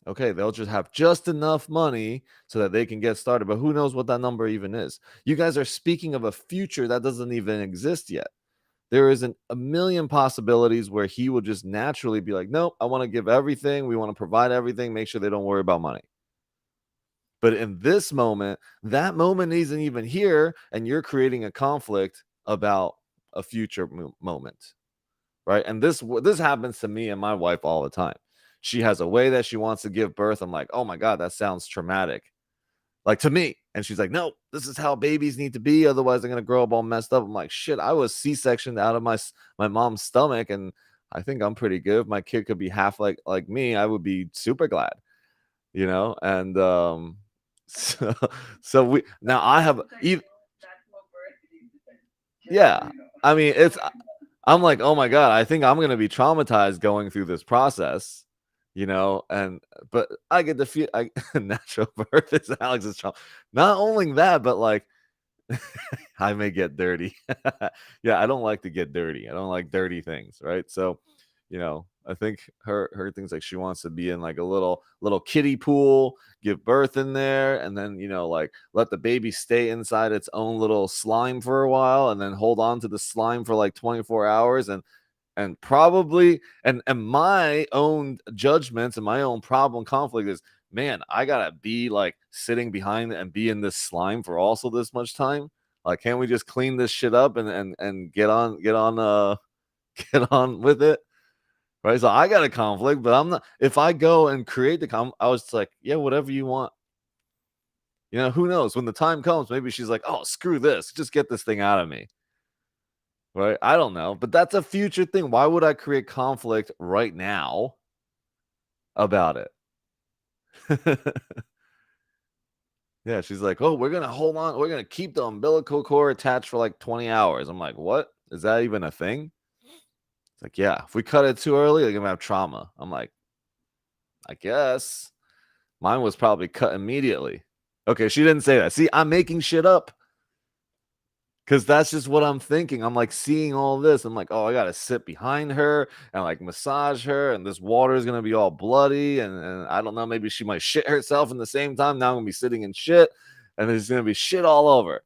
okay, they'll just have just enough money so that they can get started. But who knows what that number even is? You guys are speaking of a future that doesn't even exist yet. There isn't a million possibilities where he will just naturally be like, nope, I want to give everything. We want to provide everything. Make sure they don't worry about money. But in this moment, that moment isn't even here. And you're creating a conflict about a future moment. Right. And this happens to me and my wife all the time. She has a way that she wants to give birth. I'm like, oh my God, that sounds traumatic. Like to me. And she's like, no, this is how babies need to be. Otherwise, they're going to grow up all messed up. I'm like, shit, I was C-sectioned out of my mom's stomach. And I think I'm pretty good. If my kid could be half like me, I would be super glad, And so we now I have even That's what birth is. Yeah. I mean, I'm like, oh my God, I think I'm going to be traumatized going through this process, but I get the feel, natural birth is Alex's trauma. Not only that, but like, I may get dirty. Yeah, I don't like to get dirty. I don't like dirty things, right? So, I think her things like she wants to be in like a little kiddie pool, give birth in there, and then like let the baby stay inside its own little slime for a while, and then hold on to the slime for like 24 hours, and probably and my own judgments and my own problem conflict is, man, I gotta be like sitting behind and be in this slime for also this much time. Like, can't we just clean this shit up and get on get on with it? Right. So I got a conflict, but I'm not, if I go and create I was like, yeah, whatever you want. Who knows? When the time comes, maybe she's like, oh, screw this. Just get this thing out of me. Right? I don't know, but that's a future thing. Why would I create conflict right now about it? Yeah, she's like, oh, we're going to hold on. We're going to keep the umbilical cord attached for like 20 hours. I'm like, what? Is that even a thing? It's like, yeah, if we cut it too early, they're going to have trauma. I'm like, I guess. Mine was probably cut immediately. Okay, she didn't say that. See, I'm making shit up. Because that's just what I'm thinking. I'm like seeing all this. I'm like, oh, I got to sit behind her and like massage her. And this water is going to be all bloody. And I don't know, maybe she might shit herself in the same time. Now I'm going to be sitting in shit. And there's going to be shit all over.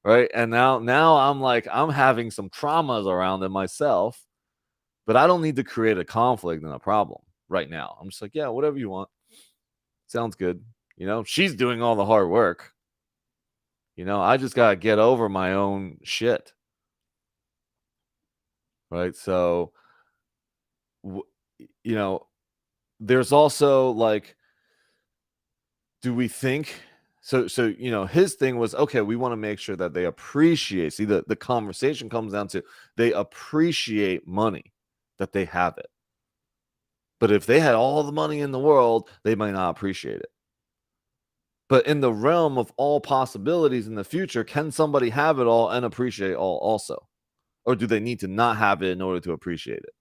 Right. And now I'm like, I'm having some traumas around it myself. But I don't need to create a conflict and a problem right now. I'm just like, yeah, whatever you want. Sounds good. She's doing all the hard work. I just got to get over my own shit. Right. So, there's also like, do we think so? His thing was, okay, we want to make sure that they appreciate. See, the conversation comes down to they appreciate money, that they have it. But if they had all the money in the world, they might not appreciate it. But in the realm of all possibilities in the future, can somebody have it all and appreciate all also? Or do they need to not have it in order to appreciate it?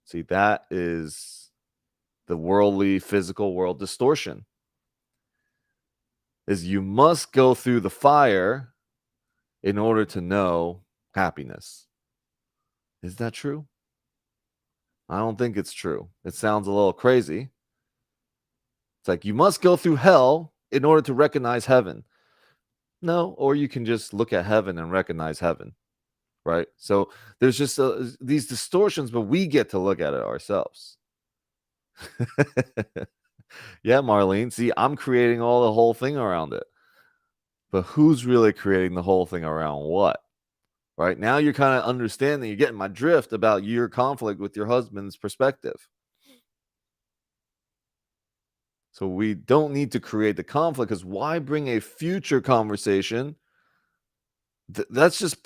See, that is the worldly, physical world distortion. Is you must go through the fire in order to know happiness. Is that true? I don't think it's true. It sounds a little crazy. It's like you must go through hell in order to recognize heaven. No, or you can just look at heaven and recognize heaven, right? So there's just these distortions, but we get to look at it ourselves. Yeah, Marlene. See, I'm creating all the whole thing around it. But who's really creating the whole thing around what? Right now, you're kind of understanding, you're getting my drift about your conflict with your husband's perspective. So we don't need to create the conflict, because why bring a future conversation? That's just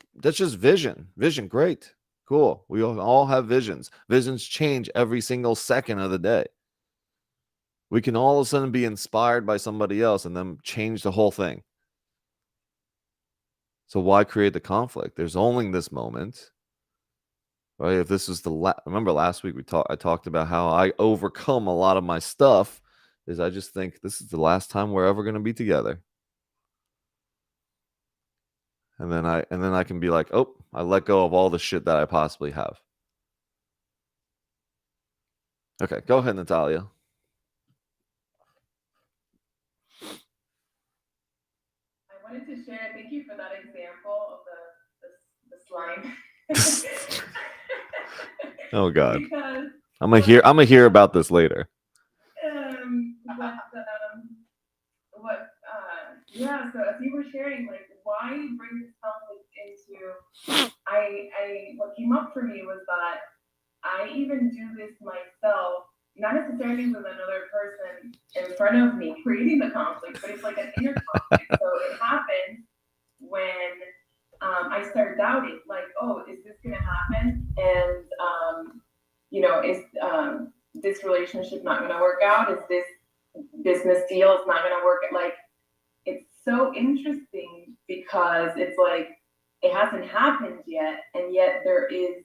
vision. Vision, great, cool. We all have visions. Visions change every single second of the day. We can all of a sudden be inspired by somebody else and then change the whole thing. So why create the conflict? There's only this moment. Right? If this is remember last week I talked about how I overcome a lot of my stuff is I just think this is the last time we're ever going to be together. And then I can be like, oh, I let go of all the shit that I possibly have. Okay, go ahead, Natalia. I wanted to share, thank you for that example of the slime. Oh God. Because I'm gonna hear about this later. Yeah, so as you were sharing, like, why bring this conflict into, what came up for me was that I even do this myself, not necessarily with another person in front of me creating the conflict, but it's like an inner conflict. So it happens when I start doubting, like, oh, is this gonna happen? And is this relationship not gonna work out? Is this business deal is not gonna work? Like, it's so interesting because it's like it hasn't happened yet, and yet there is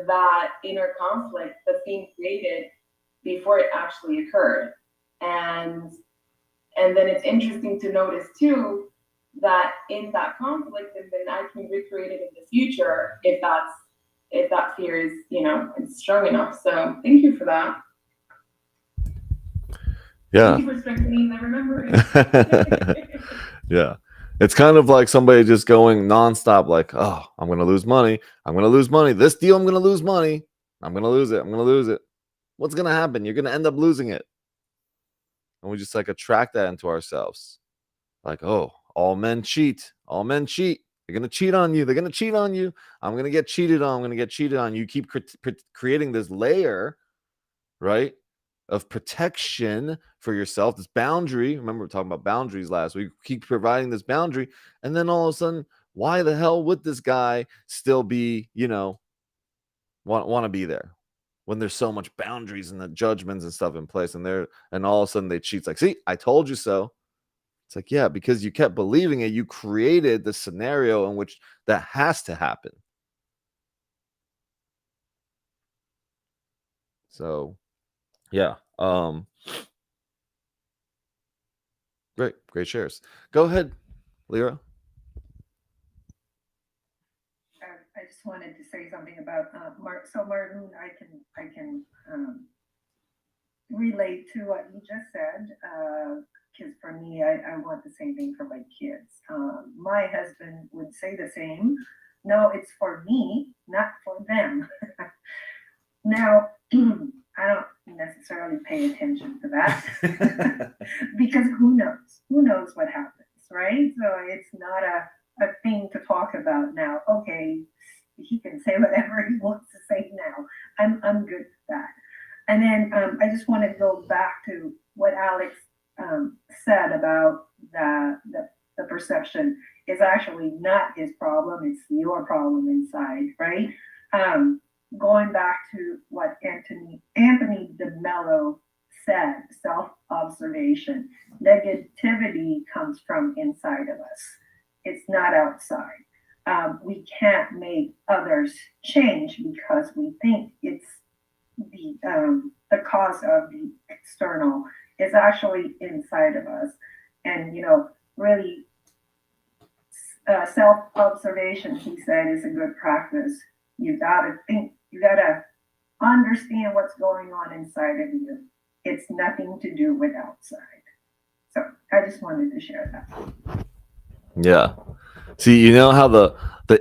that inner conflict that's being created before it actually occurred. And then it's interesting to notice too that in that conflict, and then I can recreate it in the future if that fear is, it's strong enough. So thank you for that. Yeah. Thank you for strengthening the remembering. Yeah. It's kind of like somebody just going nonstop, like, oh, I'm going to lose money. I'm going to lose money. This deal, I'm going to lose money. I'm going to lose it. I'm going to lose it. What's going to happen? You're going to end up losing it. And we just like attract that into ourselves. Like, oh, all men cheat. All men cheat. They're going to cheat on you. They're going to cheat on you. I'm going to get cheated on. I'm going to get cheated on. You keep creating this layer, right, of protection for yourself, this boundary. Remember, we were talking about boundaries last week. Keep providing this boundary. And then all of a sudden, why the hell would this guy still be, want to be there when there's so much boundaries and the judgments and stuff in place, and all of a sudden they cheat. It's like, see, I told you so. It's like, yeah, because you kept believing it, you created the scenario in which that has to happen. So, yeah. Great shares. Go ahead, Lyra. I just wanted to say something about Martin. I can relate to what you just said. Because for me, I want the same thing for my kids. My husband would say the same. No, it's for me, not for them. Now, I don't necessarily pay attention to that because who knows? Who knows what happens, right? So it's not a thing to talk about now. Okay, he can say whatever he wants to say now. I'm good with that. And then I just want to go back to what Alex said about the perception is actually not his problem. It's your problem inside, right? Going back to what Anthony DeMello said, self-observation. Negativity comes from inside of us. It's not outside. We can't make others change because we think it's the cause of the external is actually inside of us. And, really self-observation, he said, is a good practice. You gotta think, you gotta understand what's going on inside of you. It's nothing to do with outside. So I just wanted to share that. Yeah. See, you know how the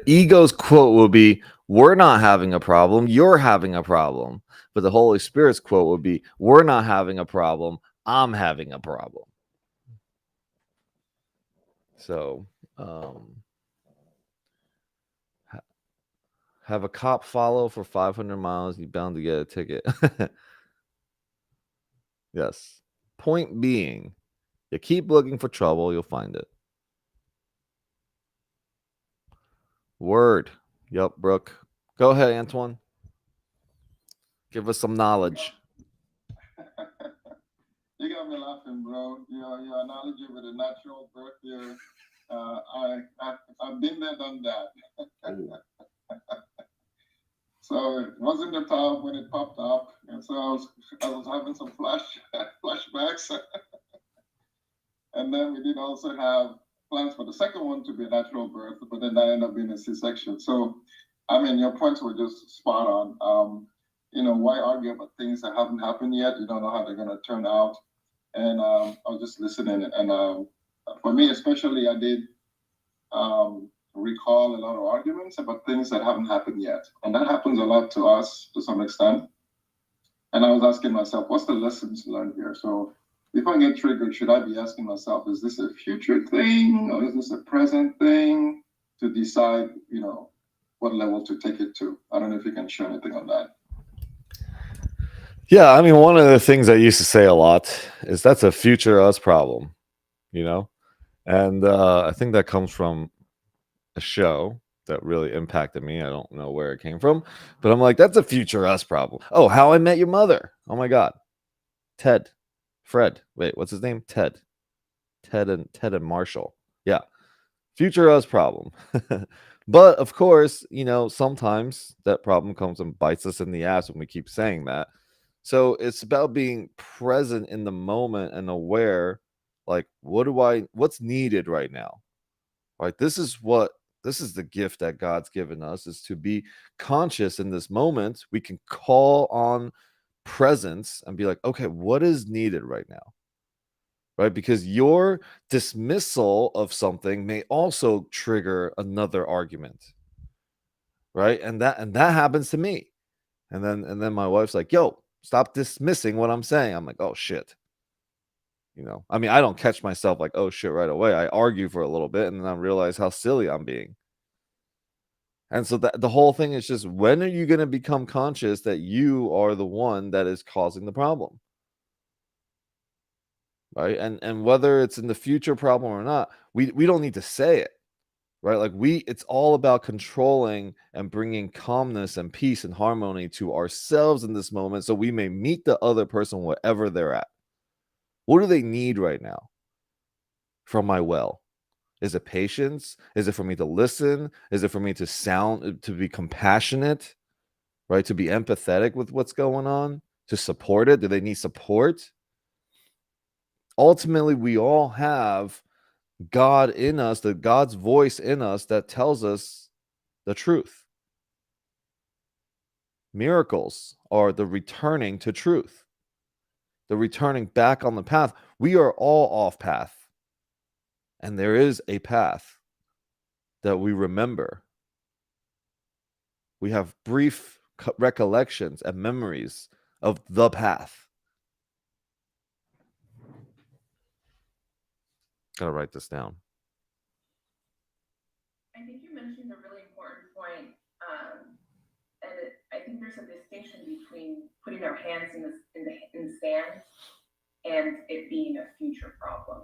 ego's quote will be, we're not having a problem, you're having a problem. But the Holy Spirit's quote would be, we're not having a problem, I'm having a problem. So, have a cop follow for 500 miles, you're bound to get a ticket. Yes. Point being, you keep looking for trouble, you'll find it. Word. Yep, Brooke. Go ahead, Antoine. Give us some knowledge. You got me laughing, bro. Your analogy with a natural birth here. I've been there, done that. So it was in the top when it popped up, and so I was having some flashbacks. And then we did also have plans for the second one to be a natural birth, but then that ended up being a C-section. So, I mean, your points were just spot on. Why argue about things that haven't happened yet? You don't know how they're going to turn out. And I was just listening. And for me, especially, I did recall a lot of arguments about things that haven't happened yet. And that happens a lot to us to some extent. And I was asking myself, what's the lessons learned here? So if I get triggered, should I be asking myself, is this a future thing or is this a present thing, to decide, what level to take it to? I don't know if you can share anything on that. Yeah, I mean, one of the things I used to say a lot is that's a future us problem, and I think that comes from a show that really impacted me. I don't know where it came from, but I'm like, that's a future us problem. Oh, How I Met Your Mother. Oh my God. Fred. Wait, what's his name? Ted and Marshall. Yeah. Future us problem. But of course, sometimes that problem comes and bites us in the ass when we keep saying that. So it's about being present in the moment and aware, like, what's needed right now? Right? This is the gift that God's given us, is to be conscious in this moment. We can call on presence and be like, okay, what is needed right now? Right? Because your dismissal of something may also trigger another argument, right? And that happens to me. And then my wife's like, "Yo, stop dismissing what I'm saying." I'm like, "Oh shit." I mean, I don't catch myself like, "Oh shit," right away. I argue for a little bit and then I realize how silly I'm being. And so that the whole thing is just, when are you going to become conscious that you are the one that is causing the problem? Right? And whether it's in the future problem or not, we don't need to say it. Right? Like, it's all about controlling and bringing calmness and peace and harmony to ourselves in this moment, so we may meet the other person wherever they're at. What do they need right now from my well? Is it patience? Is it for me to listen? Is it for me to be compassionate, right? To be empathetic with what's going on, to support it? Do they need support? Ultimately, we all have God in us, God's voice in us that tells us the truth. Miracles are the returning to truth, the returning back on the path. We are all off path, and there is a path that we remember. We have brief recollections and memories of the path. Gotta write this down. I think you mentioned a really important point, I think there's a distinction between putting our hands in the sand and it being a future problem.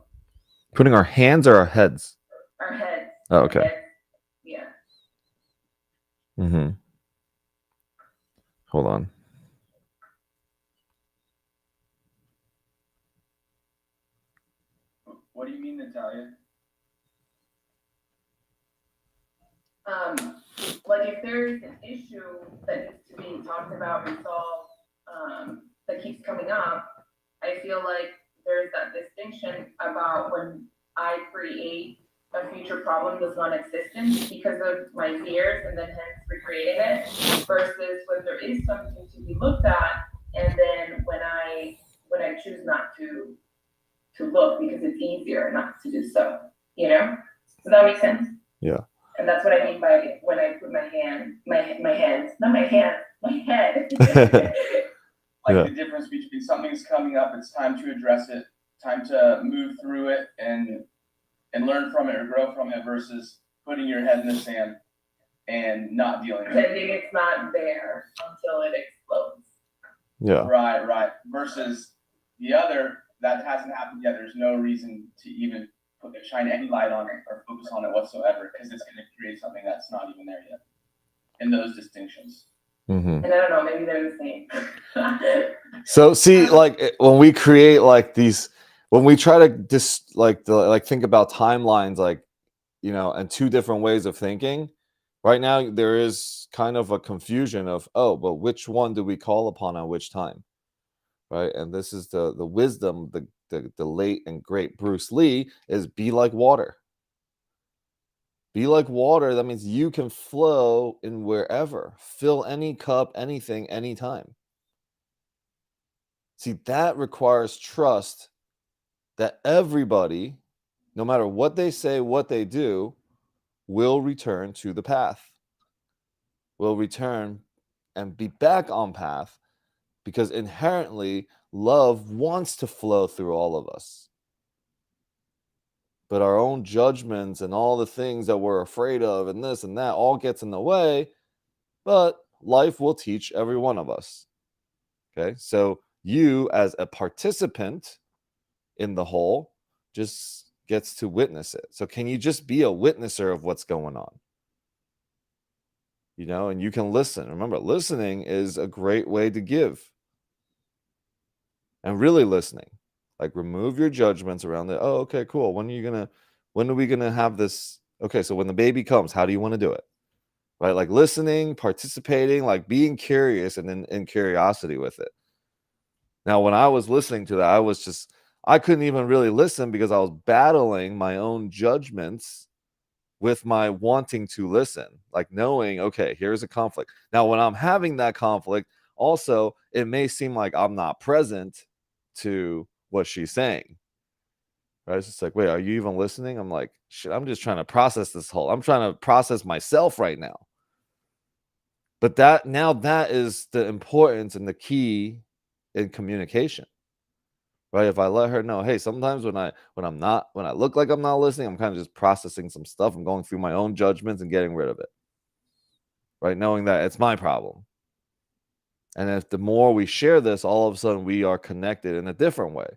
Putting our hands or our heads? Our heads. Oh, okay. Heads, yeah. Mm-hmm. Hold on. What do you mean, Natalia? Like, if there's an issue that needs to be talked about, resolved, that keeps coming up, I feel like there's that distinction about when I create a future problem that's non-existent because of my fears and then hence recreating it, versus when there is something to be looked at, and then when I choose not to look because it's easier not to do so. Does that make sense? Yeah. And that's what I mean by when I put my hands, not my hand, my head. Like, the difference between something's coming up, it's time to address it, time to move through it and learn from it or grow from it, versus putting your head in the sand and not dealing with it. Pretending it's not there until it explodes. Yeah. Right. Versus the other, that hasn't happened yet. There's no reason to even shine any light on it or focus on it whatsoever, because it's going to create something that's not even there yet. In those distinctions. Mm-hmm. And I don't know, maybe they're the same. So see, like, when we create like these, when we try to think about timelines, like, and two different ways of thinking. Right now, there is kind of a confusion of, but which one do we call upon at which time? Right. And this is the wisdom, the late and great Bruce Lee, is be like water. Be like water. That means you can flow in wherever, fill any cup, anything, anytime. See, that requires trust that everybody, no matter what they say, what they do, will return to the path, will return and be back on path, because inherently love wants to flow through all of us. But our own judgments and all the things that we're afraid of and this and that all gets in the way. But life will teach every one of us. Okay, so you as a participant in the whole just gets to witness it. So can you just be a witnesser of what's going on? And you can listen. Remember, listening is a great way to give. And really listening. Like, remove your judgments around it. Oh, okay, cool. When are we gonna have this Okay, so when the baby comes, how do you want to do it? Right? Like listening, participating, like being curious and in curiosity with it. Now, when I was listening to that, I couldn't even really listen because I was battling my own judgments with my wanting to listen, like knowing, okay, here's a conflict. Now, when I'm having that conflict, also, it may seem like I'm not present to what she's saying. Right? It's just like, wait, are you even listening? I'm like, shit, I'm just trying to process I'm trying to process myself right now. But that is the importance and the key in communication. Right? If I let her know, hey, sometimes when I look like I'm not listening, I'm kind of just processing some stuff. I'm going through my own judgments and getting rid of it. Right? Knowing that it's my problem. And if the more we share this, all of a sudden we are connected in a different way.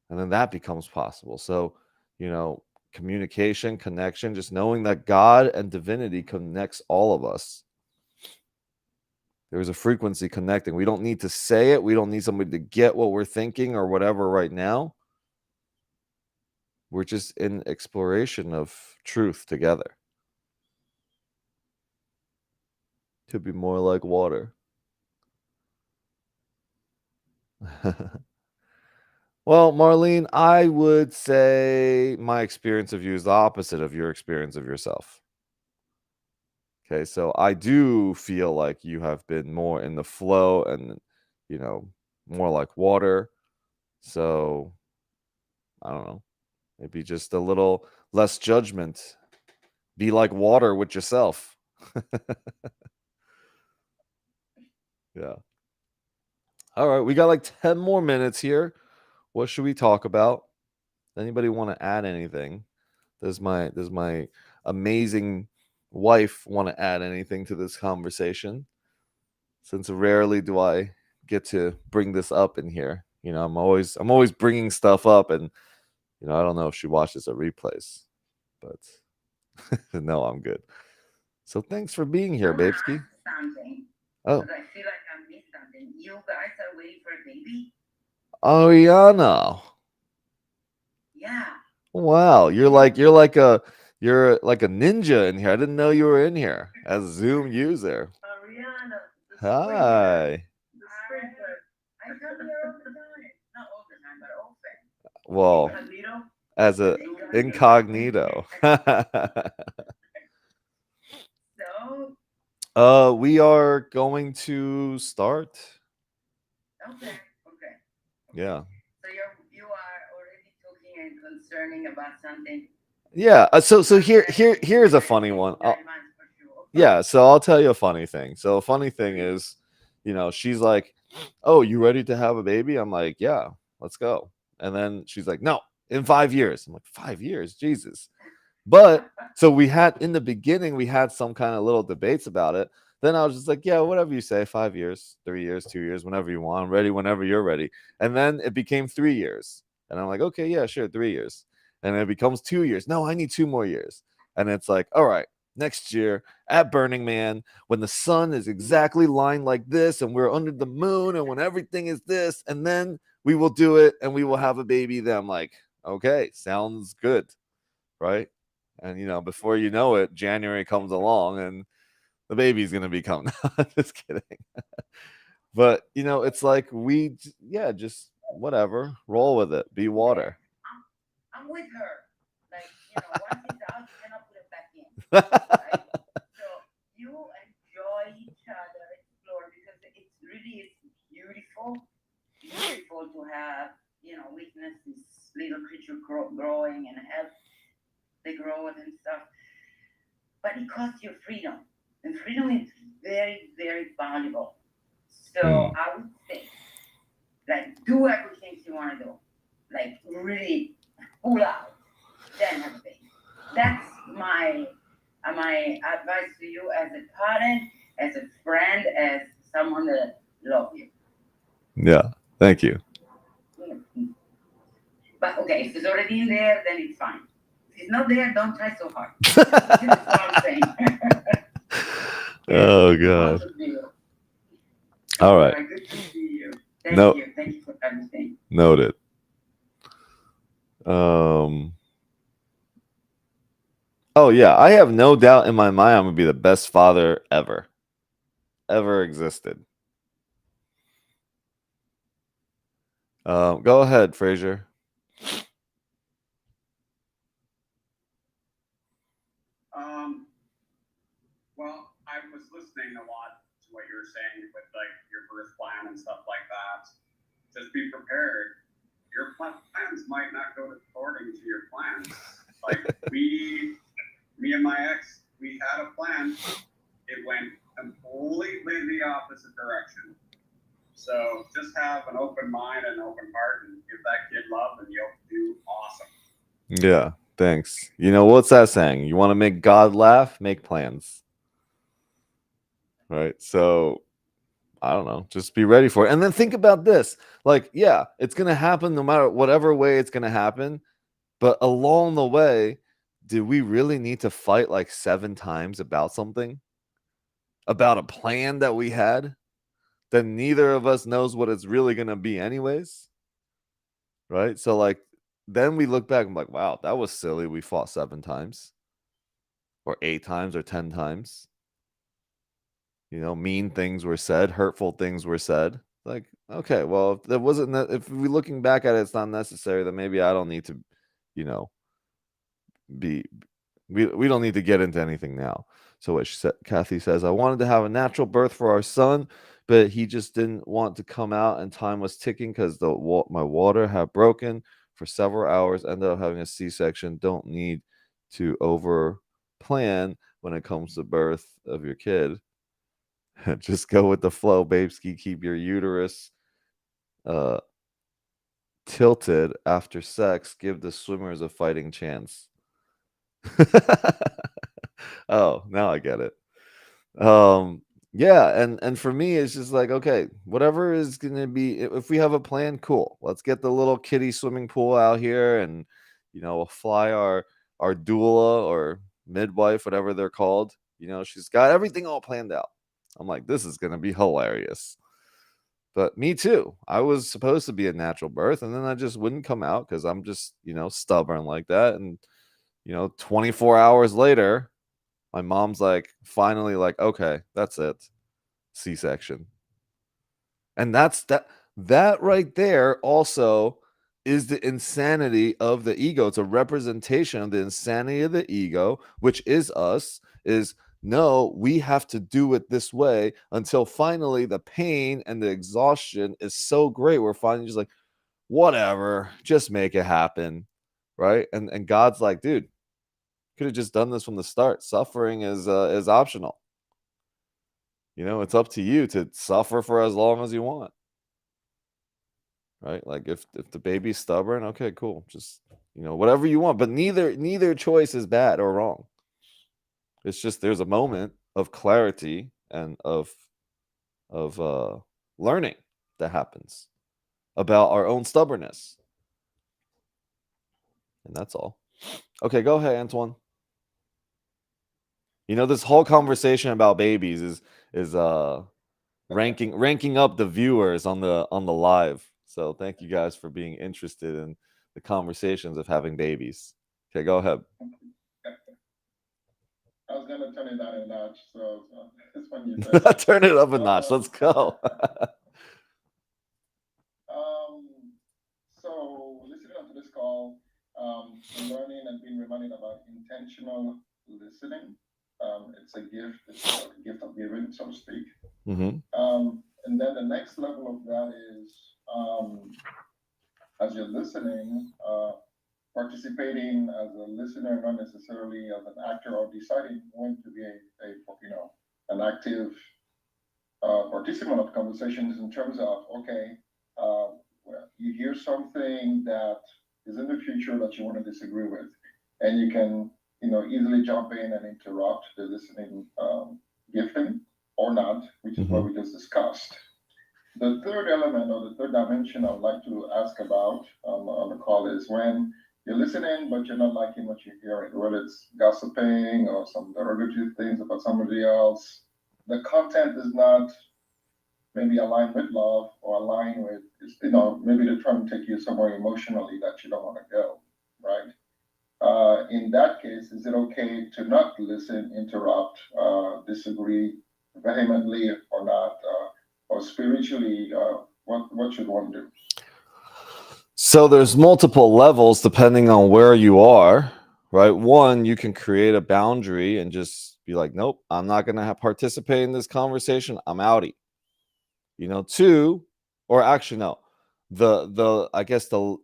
And then that becomes possible. So, communication, connection, just knowing that God and divinity connects all of us. There's a frequency connecting. We don't need to say it. We don't need somebody to get what we're thinking or whatever right now. We're just in exploration of truth together. To be more like water. Well, Marlene, I would say my experience of you is the opposite of your experience of yourself. Okay, so I do feel like you have been more in the flow and, more like water. So, I don't know, maybe just a little less judgment. Be like water with yourself. Yeah. All right, we got like 10 more minutes here. What should we talk about? Anybody want to add anything? Does my amazing wife want to add anything to this conversation? Since rarely do I get to bring this up in here. I'm always bringing stuff up, and I don't know if she watches the replays, but no, I'm good. So thanks for being here, Babeski. Something. Oh, Because I feel like I missed something. You guys are waiting for a baby? Ariana. Yeah. Wow, you're like a ninja in here. I didn't know you were in here as a Zoom user. Ariana. Hi. The sprinkler. I come here all the time. Not all the time, but often. Well, Incognito? as a incognito. So, We are going to start. okay. Yeah. So you are already talking and concerning about something. Yeah. So here's a funny one. Yeah. So I'll tell you a funny thing. So a funny thing is, she's like, "Oh, you ready to have a baby?" I'm like, "Yeah, let's go." And then she's like, "No, in 5 years." I'm like, 5 years, Jesus. But so in the beginning, we had some kind of little debates about it. Then I was just like, yeah, whatever you say, 5 years, 3 years, 2 years, whenever you want. I'm ready whenever you're ready. And then it became 3 years. And I'm like, okay, yeah, sure, 3 years. And it becomes 2 years. No, I need 2 more years. And it's like, all right, next year at Burning Man, when the sun is exactly lined like this and we're under the moon and when everything is this, and then we will do it and we will have a baby. Then I'm like, okay, sounds good. Right. And before you know it, January comes along and the baby's gonna be coming. Just kidding. But it's like just whatever, roll with it, be water. I'm with her. Like, once it's out, you cannot put it back in. Right? So you enjoy each other, explore, because it's really beautiful. Beautiful to have, witness this little creature growing and help the growth and stuff. But it costs you freedom. And freedom is very, very valuable. So I would say, like, do everything you want to do. Like, really pull out, then have a baby. That's my advice to you as a parent, as a friend, as someone that loves you. Yeah, thank you. But okay, if it's already in there, then it's fine. If it's not there, don't try so hard. That's what I'm saying. Oh God. All right. Good to see you. Thank you. Thank you for everything. Noted. Oh yeah, I have no doubt in my mind I'm gonna be the best father ever existed. Go ahead, Fraser. Um, well, I was listening a lot to what you were saying with like your birth plan and stuff like that. Just be prepared. Your plans might not go according to your plans. Like me and my ex, we had a plan. It went completely the opposite direction. So just have an open mind and an open heart and give that kid love and you'll do awesome. Yeah, thanks. You know what's that saying? You want to make God laugh? Make plans. Right? So I don't know. Just be ready for it. And then think about this. Like, yeah, it's going to happen no matter whatever way it's going to happen. But along the way, did we really need to fight like 7 times about something? About a plan that we had that neither of us knows what it's really going to be anyways? Right? So like then we look back and I'm like, wow, that was silly. We fought 7 times or 8 times or 10 times. You know, mean things were said, hurtful things were said. Like, okay, well, if that wasn't if we looking back at it, it's not necessary, then maybe I don't need to, you know, be we don't need to get into anything now. So what she said, Kathy says, I wanted to have a natural birth for our son, but he just didn't want to come out, and time was ticking because my water had broken for several hours. Ended up having a C-section. Don't need to over plan when it comes to birth of your kid. Just go with the flow, babeski. Keep your uterus uh, tilted after sex. Give the swimmers a fighting chance. Oh, now I get it. Um, yeah, and for me, it's just like, okay, whatever is gonna be. If we have a plan, cool. Let's get the little kiddie swimming pool out here, and we'll fly our doula or midwife, whatever they're called. She's got everything all planned out. I'm like, this is gonna be hilarious. But me too. I was supposed to be a natural birth, and then I just wouldn't come out because I'm just, stubborn like that. And 24 hours later, my mom's like, finally, like, okay, that's it, C-section. And that right there also is the insanity of the ego. It's a representation of the insanity of the ego, which is us. Is no, we have to do it this way until finally the pain and the exhaustion is so great. We're finally just like, whatever, just make it happen. Right. And God's like, dude, could have just done this from the start. Suffering is optional. It's up to you to suffer for as long as you want. Right? Like if the baby's stubborn, okay, cool. Just whatever you want. But neither choice is bad or wrong. It's just there's a moment of clarity and of learning that happens about our own stubbornness. And that's all. Okay, go ahead, Antoine. This whole conversation about babies is ranking up the viewers on the live. So thank you guys for being interested in the conversations of having babies. Okay, go ahead. I was gonna turn it down a notch, so it's when you said Turn it up a notch. Let's go. um, so listening to this call, learning and being reminded about intentional listening. It's a gift. It's a gift of giving, so to speak. Mm-hmm. And then the next level of that is as you're listening, participating as a listener, not necessarily as an actor, or deciding when to be an active participant of conversations in terms of okay, well, you hear something that is in the future that you want to disagree with, and you can easily jump in and interrupt the listening gifting or not, which is what we just discussed. The third element or the third dimension I would like to ask about on the call is when you're listening, but you're not liking what you're hearing, whether it's gossiping or some derogatory things about somebody else. The content is not maybe aligned with love or aligned with, maybe they're trying to take you somewhere emotionally that you don't want to go, right? in that case, is it okay to not listen, interrupt, disagree vehemently or not, or spiritually? What should one do? So there's multiple levels depending on where you are, right? One, you can create a boundary and just be like, nope, I'm not going to participate in this conversation. I'm outie. Two, or actually no, the I guess the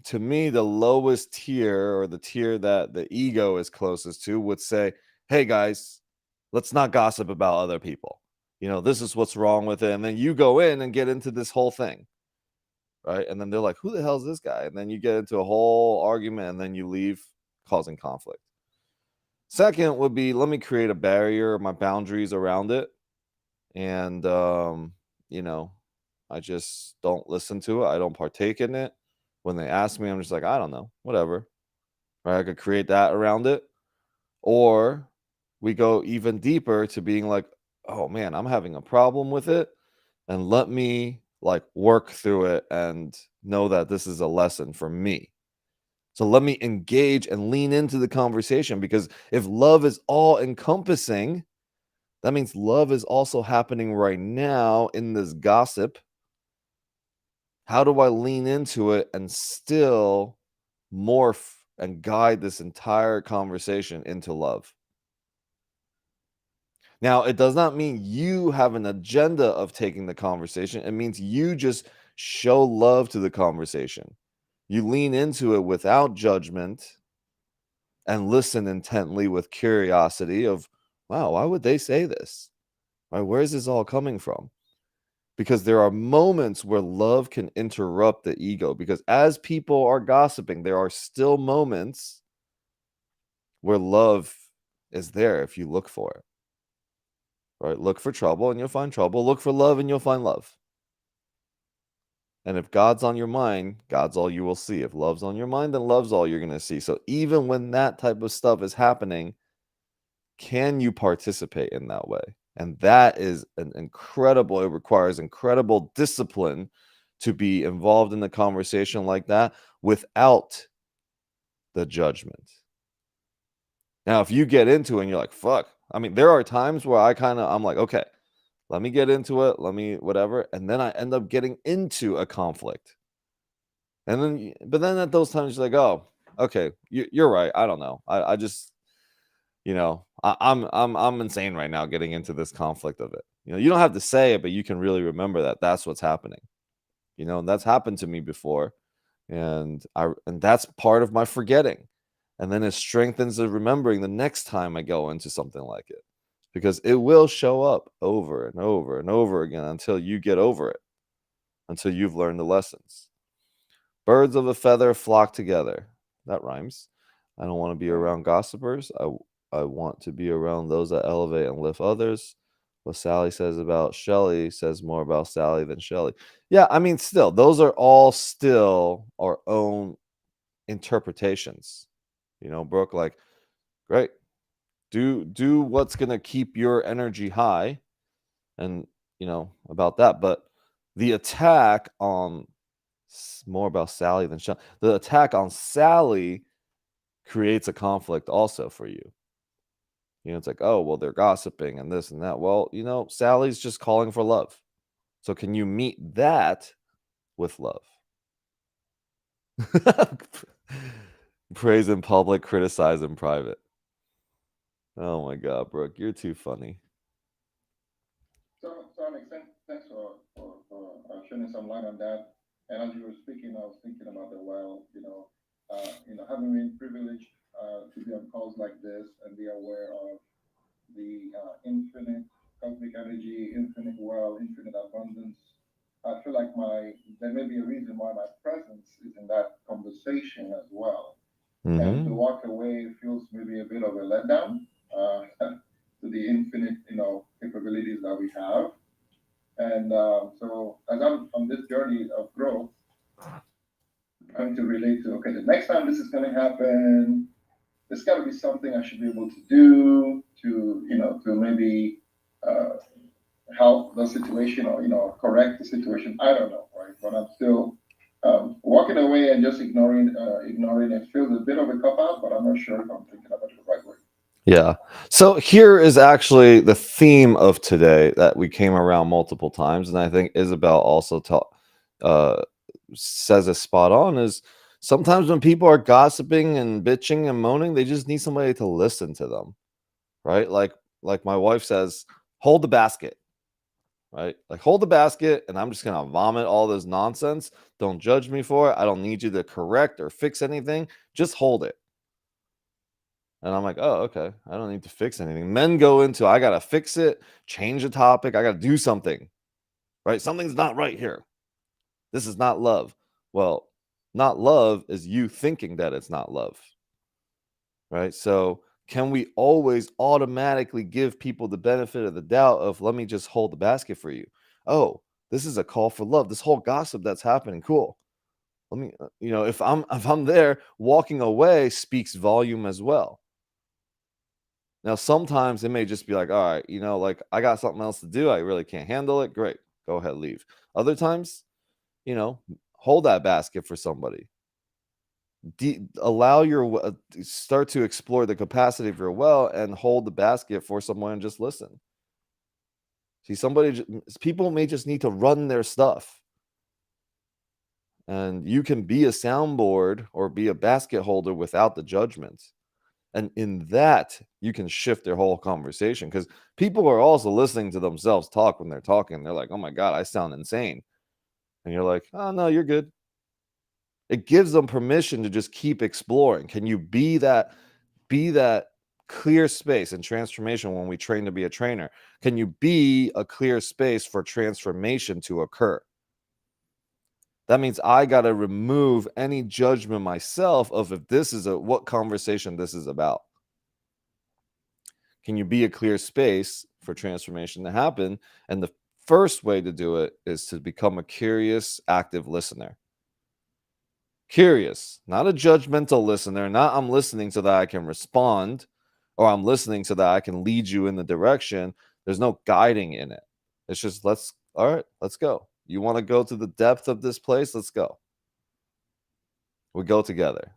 to me the lowest tier, or the tier that the ego is closest to, would say, hey guys, let's not gossip about other people. This is what's wrong with it. And then you go in and get into this whole thing, right? And then they're like, who the hell is this guy? And then you get into a whole argument, and then you leave causing conflict. Second would be, let me create a barrier, my boundaries around it. And you know I just don't listen to it. I don't partake in it. When they ask me, I'm just like, I don't know, whatever, right? I could create that around it. Or we go even deeper to being like, oh man, I'm having a problem with it, and let me like work through it and know that this is a lesson for me. So let me engage and lean into the conversation, because if love is all encompassing, that means love is also happening right now in this gossip. How do I lean into it and still morph and guide this entire conversation into love? Now, it does not mean you have an agenda of taking the conversation. It means you just show love to the conversation. You lean into it without judgment and listen intently with curiosity of, wow, why would they say this? Right? Where is this all coming from? Because there are moments where love can interrupt the ego. Because as people are gossiping, there are still moments where love is there if you look for it. Right? Look for trouble and you'll find trouble. Look for love and you'll find love. And if God's on your mind, God's all you will see. If love's on your mind, then love's all you're going to see. So even when that type of stuff is happening, can you participate in that way? And that is it requires incredible discipline to be involved in the conversation like that without the judgment. Now, if you get into it and you're like, fuck, I mean, there are times where I'm like, okay, let me get into it, let me whatever. And then I end up getting into a conflict. But then at those times, you're like, oh, okay, you're right. I don't know. I just, I'm insane right now getting into this conflict of it. You don't have to say it, but you can really remember that that's what's happening. And that's happened to me before, and that's part of my forgetting, and then it strengthens the remembering the next time I go into something like it, because it will show up over and over and over again until you get over it, until you've learned the lessons. Birds of a feather flock together. That rhymes. I don't want to be around gossipers. I want to be around those that elevate and lift others. What Sally says about Shelley says more about Sally than Shelley. Yeah, I mean, still, those are all still our own interpretations. Brooke, like, great. Do what's gonna keep your energy high, and about that. But the attack on more about Sally than Shelley. The attack on Sally creates a conflict also for you. It's like, oh, well, they're gossiping and this and that. Well, Sally's just calling for love. So can you meet that with love? Praise in public, criticize in private. Oh my God, Brooke, you're too funny. So Alex, thanks for shedding some light on that. And as you were speaking, I was thinking about the well, having been privileged to be on calls like this and be aware of the infinite cosmic energy, infinite well, infinite abundance. I feel like there may be a reason why my presence is in that conversation as well. And to walk away feels maybe a bit of a letdown to the infinite, capabilities that we have. And so as I'm on this journey of growth, trying to relate to, okay, the next time this is going to happen, there's got to be something I should be able to do to maybe uh, help the situation or correct the situation. I don't know, right? But I'm still Walking away and just ignoring it feels a bit of a cop out, but I'm not sure if I'm thinking about it the right way. Yeah. So here is actually the theme of today that we came around multiple times, and I think Isabel also uh, says it spot on. Is sometimes when people are gossiping and bitching and moaning, they just need somebody to listen to them, right? Like my wife says, hold the basket, right? Like hold the basket, and I'm just gonna vomit all this nonsense. Don't judge me for it. I don't need you to correct or fix anything. Just hold it. And I'm like, oh, okay. I don't need to fix anything. Men go into, I got to fix it, change the topic. I got to do something, right? Something's not right here. This is not love. Well, not love is you thinking that it's not love, right? So, can we always automatically give people the benefit of the doubt of, let me just hold the basket for you? Oh, this is a call for love. This whole gossip that's happening, cool. Let me, if I'm there, walking away speaks volume as well. Now, sometimes it may just be like, all right, like I got something else to do. I really can't handle it. Great. Go ahead, leave. Other times, you know, hold that basket for somebody. Allow start to explore the capacity of your well and hold the basket for someone and just listen. See, people may just need to run their stuff. And you can be a soundboard or be a basket holder without the judgment. And in that, you can shift their whole conversation because people are also listening to themselves talk when they're talking. They're like, oh my God, I sound insane. And you're like, oh no, you're good. It gives them permission to just keep exploring. Can you be that clear space in transformation when we train to be a trainer? Can you be a clear space for transformation to occur? That means I got to remove any judgment myself of if this is what conversation this is about. Can you be a clear space for transformation to happen? And the first way to do it is to become a curious, active listener. Curious, not a judgmental listener, not I'm listening so that I can respond or I'm listening so that I can lead you in the direction. There's no guiding in it. It's just all right, let's go. You want to go to the depth of this place? Let's go. We go together.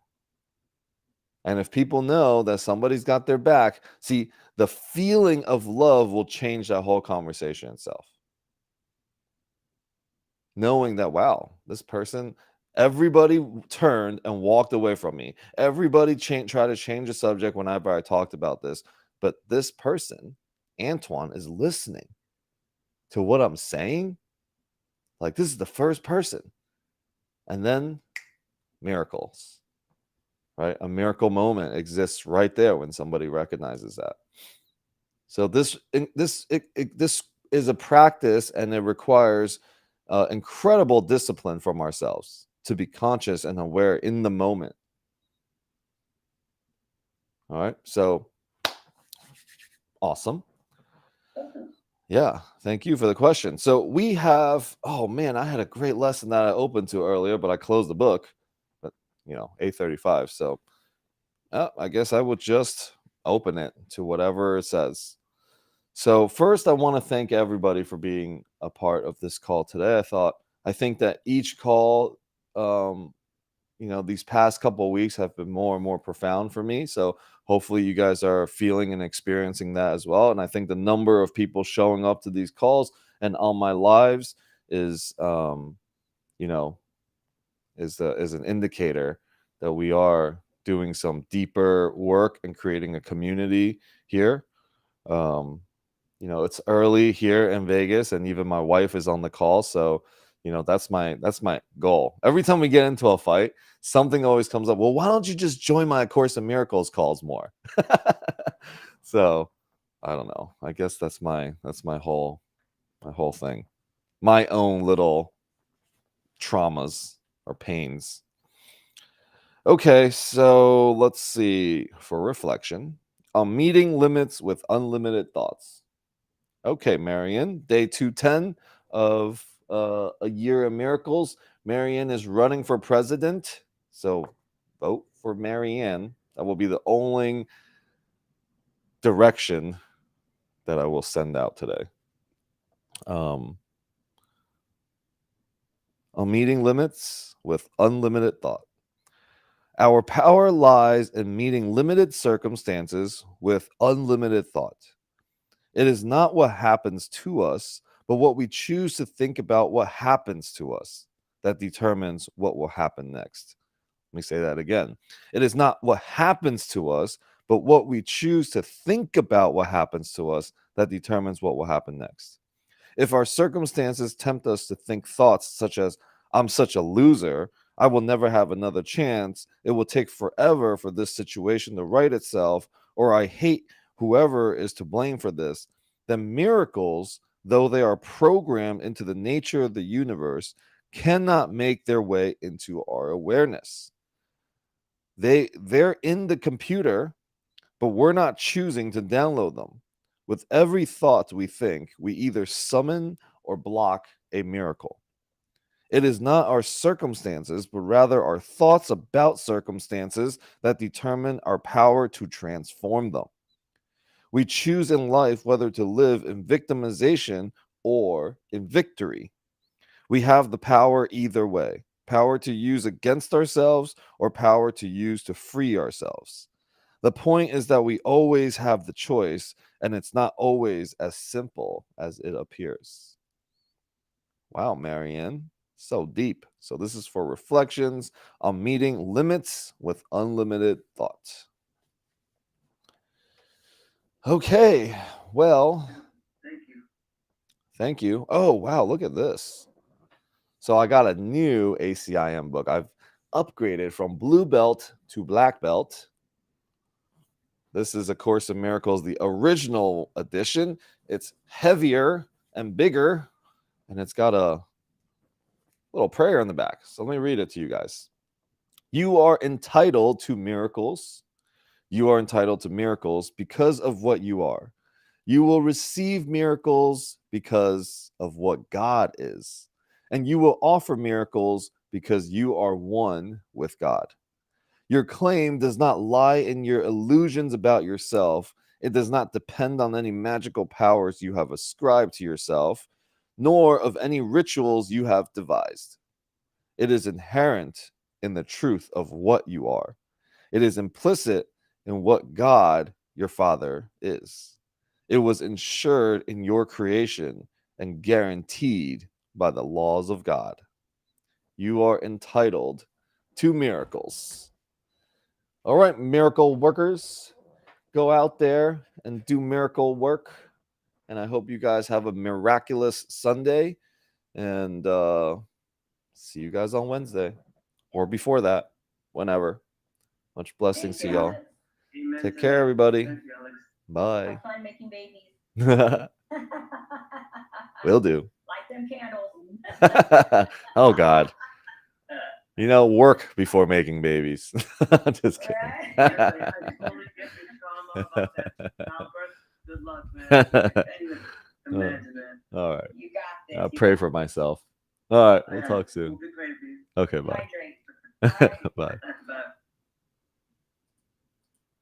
And if people know that somebody's got their back, see, the feeling of love will change that whole conversation itself. Knowing that, wow, this person, everybody turned and walked away from me. Everybody tried to change the subject whenever I talked about this. But this person, Antoine, is listening to what I'm saying. Like, this is the first person. And then miracles, right? A miracle moment exists right there when somebody recognizes that. So this is a practice, and it requires incredible discipline from ourselves to be conscious and aware in the moment. All right, so awesome. Yeah, thank you for the question. So we have, oh man, I had a great lesson that I opened to earlier, but I closed the book. But 8:35. So I guess I would just open it to whatever it says. So first, I want to thank everybody for being a part of this call today. I think that each call, these past couple of weeks have been more and more profound for me. So hopefully you guys are feeling and experiencing that as well. And I think the number of people showing up to these calls and on my lives is, is an indicator that we are doing some deeper work and creating a community here. It's early here in Vegas, and even my wife is on the call. So, that's my goal. Every time we get into a fight, something always comes up. Well, why don't you just join my Course in Miracles calls more? So, I don't know. I guess that's my whole thing. My own little traumas or pains. Okay, so let's see. For reflection, meeting limits with unlimited thoughts. Okay, Marianne, day 210 of a year of miracles. Marianne is running for president. So vote for Marianne. That will be the only direction that I will send out today. on meeting limits with unlimited thought. Our power lies in meeting limited circumstances with unlimited thought. It is not what happens to us, but what we choose to think about what happens to us that determines what will happen next. Let me say that again. It is not what happens to us, but what we choose to think about what happens to us that determines what will happen next. If our circumstances tempt us to think thoughts such as, I'm such a loser, I will never have another chance, it will take forever for this situation to right itself, or I hate whoever is to blame for this, then miracles, though they are programmed into the nature of the universe, cannot make their way into our awareness. They're in the computer, but we're not choosing to download them. With every thought we think, we either summon or block a miracle. It is not our circumstances, but rather our thoughts about circumstances that determine our power to transform them. We choose in life whether to live in victimization or in victory. We have the power either way, power to use against ourselves or power to use to free ourselves. The point is that we always have the choice, and it's not always as simple as it appears. Wow, Marianne, so deep. So, this is for reflections on meeting limits with unlimited thought. Okay, well, Thank you. thank you. Oh, wow, look at this. So, I got a new ACIM book. I've upgraded from blue belt to black belt. This is A Course in Miracles, the original edition. It's heavier and bigger, and it's got a little prayer in the back. So let me read it to you guys. You are entitled to miracles. You are entitled to miracles because of what you are. You will receive miracles because of what God is. And you will offer miracles because you are one with God. Your claim does not lie in your illusions about yourself. It does not depend on any magical powers you have ascribed to yourself, nor of any rituals you have devised. It is inherent in the truth of what you are. It is implicit in what God, your Father, is. It was ensured in your creation and guaranteed by the laws of God. You are entitled to miracles. All right, miracle workers, go out there and do miracle work. And I hope you guys have a miraculous Sunday. And see you guys on Wednesday or before that, whenever. Much blessings to y'all. Amen Take to care, that. everybody. Thank you, Alex. Bye. Have fun making babies. Will do. Light them candles. Oh, God. You know, work before making babies. Just kidding. Right? I totally get your trauma about that childbirth. Good luck, man. I can't even imagine that. All right. You got this. I'll You pray got for this. myself. All right. We'll Yeah, talk soon. we'll be praying for you. Okay. Bye. Hydrate. Bye. Bye.